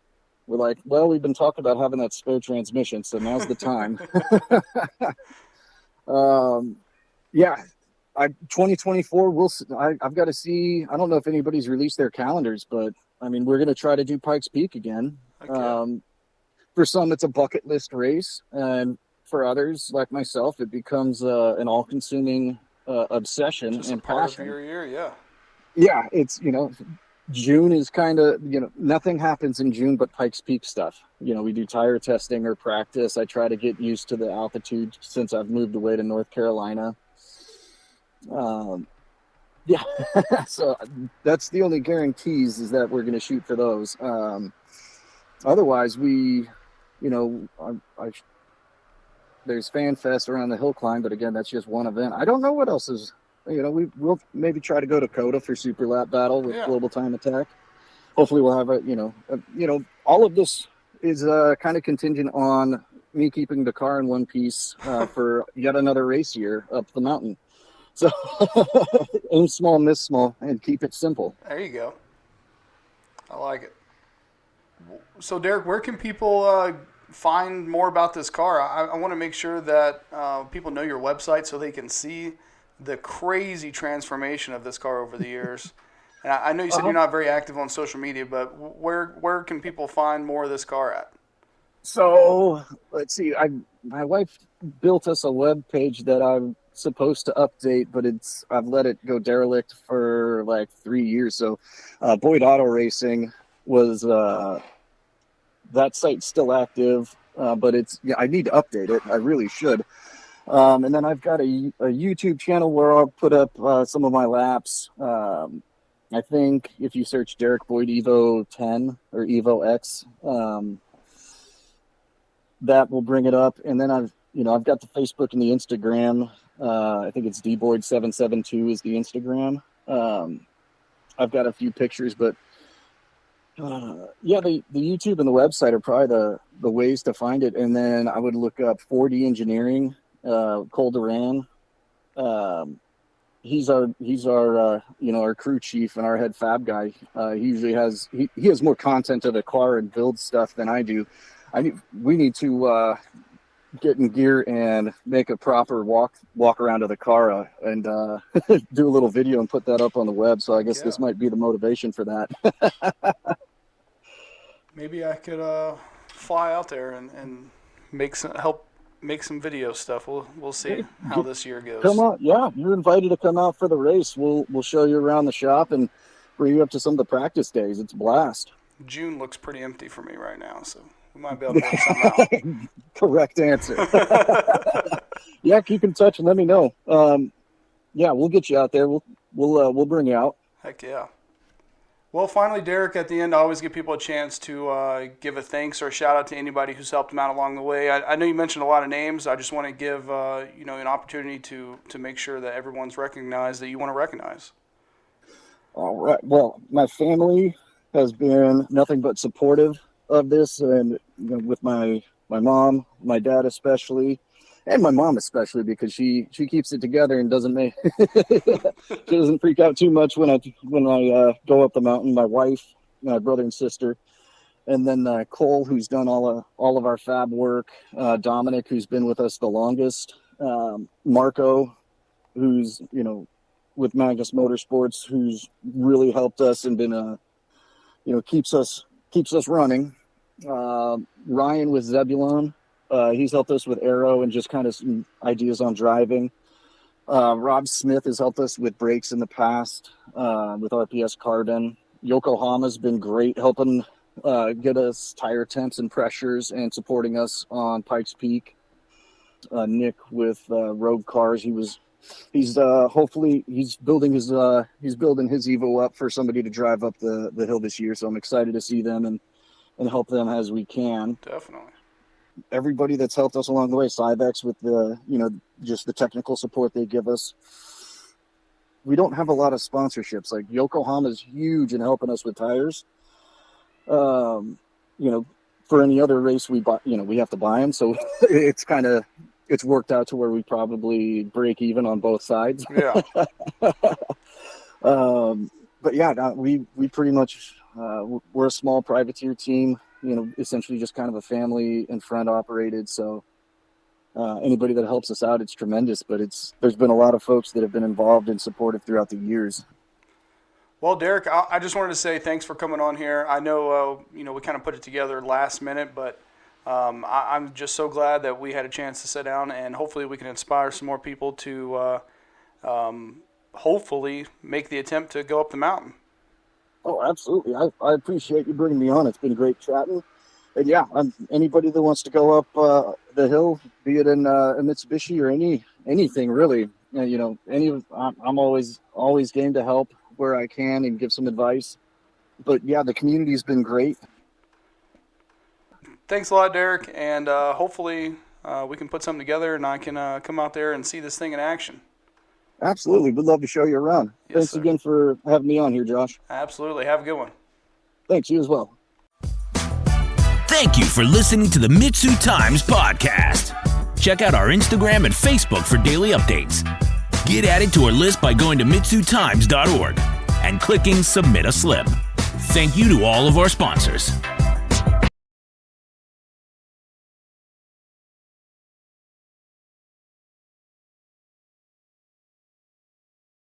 we're like, well, we've been talking about having that spare transmission, so now's the time. Yeah. 2024, I've got to see. I don't know if anybody's released their calendars, but we're going to try to do Pikes Peak again. Okay. For some, it's a bucket list race, and for others, like myself, it becomes an all-consuming obsession and part passion. Of your year, yeah. Yeah, it's June is kind of nothing happens in June but Pikes Peak stuff. We do tire testing or practice. I try to get used to the altitude since I've moved away to North Carolina. Yeah, so that's the only guarantees is that we're going to shoot for those. Otherwise, there's Fan Fest around the hill climb, but again, that's just one event. I don't know what else is, we'll maybe try to go to Coda for Super Lap Battle with Global Time Attack. Hopefully we'll have all of this is kind of contingent on me keeping the car in one piece for yet another race year up the mountain. So aim small, miss small, and keep it simple. There you go. I like it. So, Derek, where can people find more about this car? I want to make sure that people know your website so they can see the crazy transformation of this car over the years. And I know you said you're not very active on social media, but where can people find more of this car at? So let's see. My wife built us a web page that supposed to update, but I've let it go derelict for like 3 years. So Boyd Auto Racing was that site's still active, but I need to update it. I really should. And then I've got a YouTube channel where I'll put up some of my laps. I think if you search Derek Boyd Evo 10 or Evo X, that will bring it up. And then I've got the Facebook and the Instagram. I think it's dboyd772 is the Instagram. I've got a few pictures, but the YouTube and the website are probably the ways to find it. And then I would look up 4D Engineering, Cole Duran. He's our our crew chief and our head fab guy. He usually has more content of the car and build stuff than I do. We need to get in gear and make a proper walk around of the car and do a little video and put that up on the web. So I guess this might be the motivation for that. Maybe I could fly out there and help make some video stuff. We'll see how this year goes. Come on, yeah, you're invited to come out for the race. We'll show you around the shop and bring you up to some of the practice days. It's a blast. June looks pretty empty for me right now, so we might be able to work something out. Correct answer. Yeah, keep in touch and let me know. We'll get you out there. We'll bring you out. Heck yeah. Well, finally, Derek, at the end, I always give people a chance to give a thanks or a shout out to anybody who's helped them out along the way. I know you mentioned a lot of names. I just want to give an opportunity to make sure that everyone's recognized that you want to recognize. All right. Well, my family has been nothing but supportive of this, and with my mom, my dad especially, and my mom especially, because she keeps it together and doesn't she doesn't freak out too much when I go up the mountain. My wife, my brother and sister, and then Cole, who's done all of our fab work. Dominic, who's been with us the longest. Marco, who's with Magnus Motorsports, who's really helped us and been keeps us running. Ryan with Zebulon. He's helped us with aero and just kind of some ideas on driving. Rob Smith has helped us with brakes in the past with RPS Carbon. Yokohama's been great helping get us tire temps and pressures and supporting us on Pikes Peak. Nick with Rogue Cars. He's building his Evo up for somebody to drive up the hill this year. So I'm excited to see them and help them as we can. Definitely. Everybody that's helped us along the way, Cybex with just the technical support they give us. We don't have a lot of sponsorships. Like Yokohama's huge in helping us with tires. For any other race we buy, we have to buy them. So it's worked out to where we probably break even on both sides. Yeah. But yeah, we pretty much, we're a small privateer team. Essentially just kind of a family and friend operated. So anybody that helps us out, it's tremendous. But there's been a lot of folks that have been involved and supportive throughout the years. Well, Derek, I just wanted to say thanks for coming on here. I know, we kind of put it together last minute, but I'm just so glad that we had a chance to sit down, and hopefully we can inspire some more people to hopefully make the attempt to go up the mountain. Oh, absolutely. I appreciate you bringing me on. It's been great chatting. And yeah, anybody that wants to go up the hill, be it in a Mitsubishi or anything really, I'm always game to help where I can and give some advice. But yeah, the community's been great. Thanks a lot, Derek. And hopefully we can put something together and I can come out there and see this thing in action. Absolutely. We'd love to show you around. Yes, Thanks sir. again for having me on here, Josh. Absolutely. Have a good one. Thanks. You as well. Thank you for listening to the MitsuTimes podcast. Check out our Instagram and Facebook for daily updates. Get added to our list by going to MitsuTimes.org and clicking Submit a Slip. Thank you to all of our sponsors.